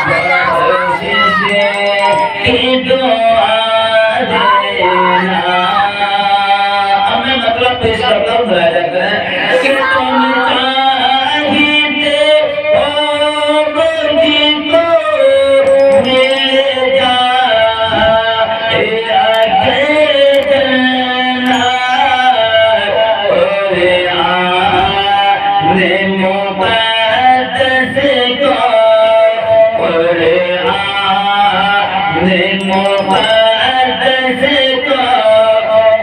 بخشش کی دعا دینا۔ اب میں مطلب پیش کرتا ہوں، مراجعہ کریں کہ تم چاہتے ہو مجھ کو مل جائے اگر جانا، اور آنے مقدس کو، اور آنے مقدس کو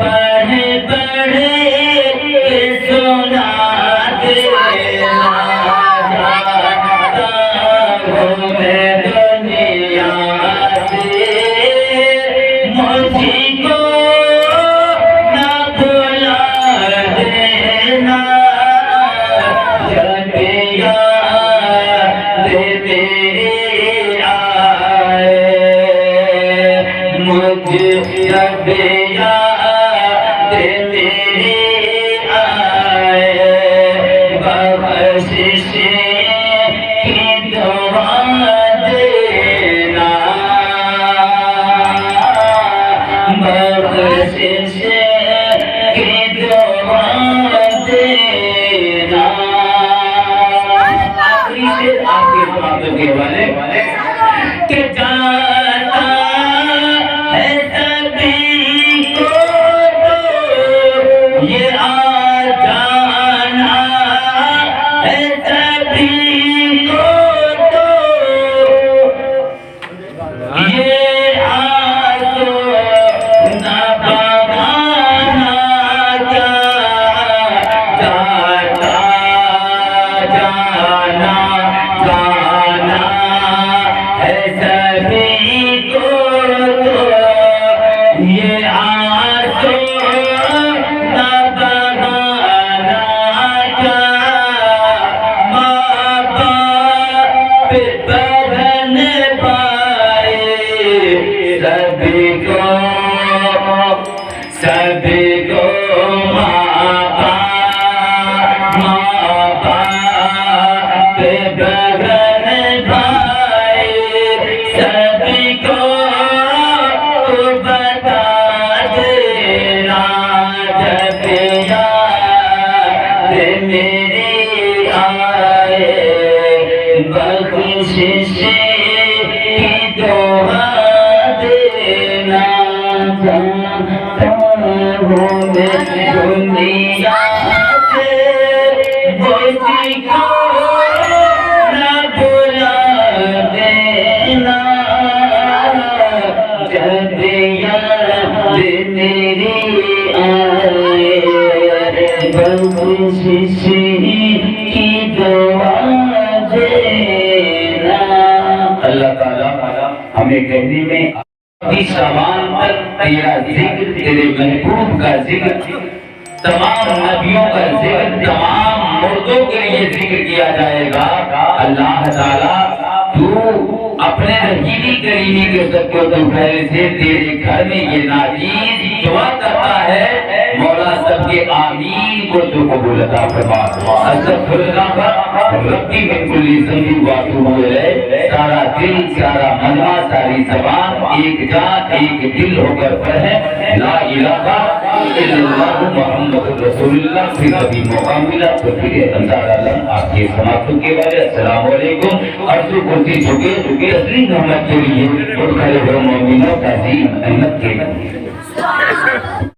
پڑھ پڑھ کے سنا دینا، جاتا ہوں میں دنیا سے، مجھ کو نہ بھلا دینا، جب یاد میرے آئے، مجھ جب یاد میرے آئے، بخشش کی دعا دینا، بخشش کی دعا دینا۔ آخری شعر آپ کے سماعتوں کے حوالے کہ جاتا ہے سبھی کو تو یہ آ جانا ہے، سبھی کو تو یہ آ تو نہ بھگانا، کیا جاتا جانا جانا ہے سبھی کو تو، یہ آسو نہ بھگانا، کیا ماں باپ بہن بھائی سبھی کو ماں باپ بہن بھائی سبھی کو بتا دینا، جب یاد میری آئے، بخشش کی دعا دینا، جاتا ہوں میں دنیا سے، مجھ کو نہ بھلا دینا، جب یاد میری آئے، بخشش کی دعا اپنے کہنے میں شبان تک تیرا ذکر، تیرے محبوب کا ذکر، تمام نبیوں کا ذکر، تمام مردوں کے لیے ذکر کیا جائے گا۔ اللہ تعالیٰ تو اپنے رحیمی کریمی کے صدقے و توفیق سے تیرے گھر میں یہ ناچیز دعا کرتا ہے، مولا سب کے آمین کو تو قبول عطا فرما۔ استغفر اللہ ربی من کل ذنب واتوب الیہ۔ سارا دل، سارا مجمع، ساری زبان ایک جان ایک دل ہو کر پڑھیں لا الہ الا اللہ محمد رسول اللہ۔ پھر کبھی موقع ملا تو پھر اللہ آپ کے سماعتوں کے بعد السلام علیکم۔ عرض کرتی جھکے تسلیم احمد کے لیے اور کھڑے ہوئے مومنوں تعظیم احمد کے لیے۔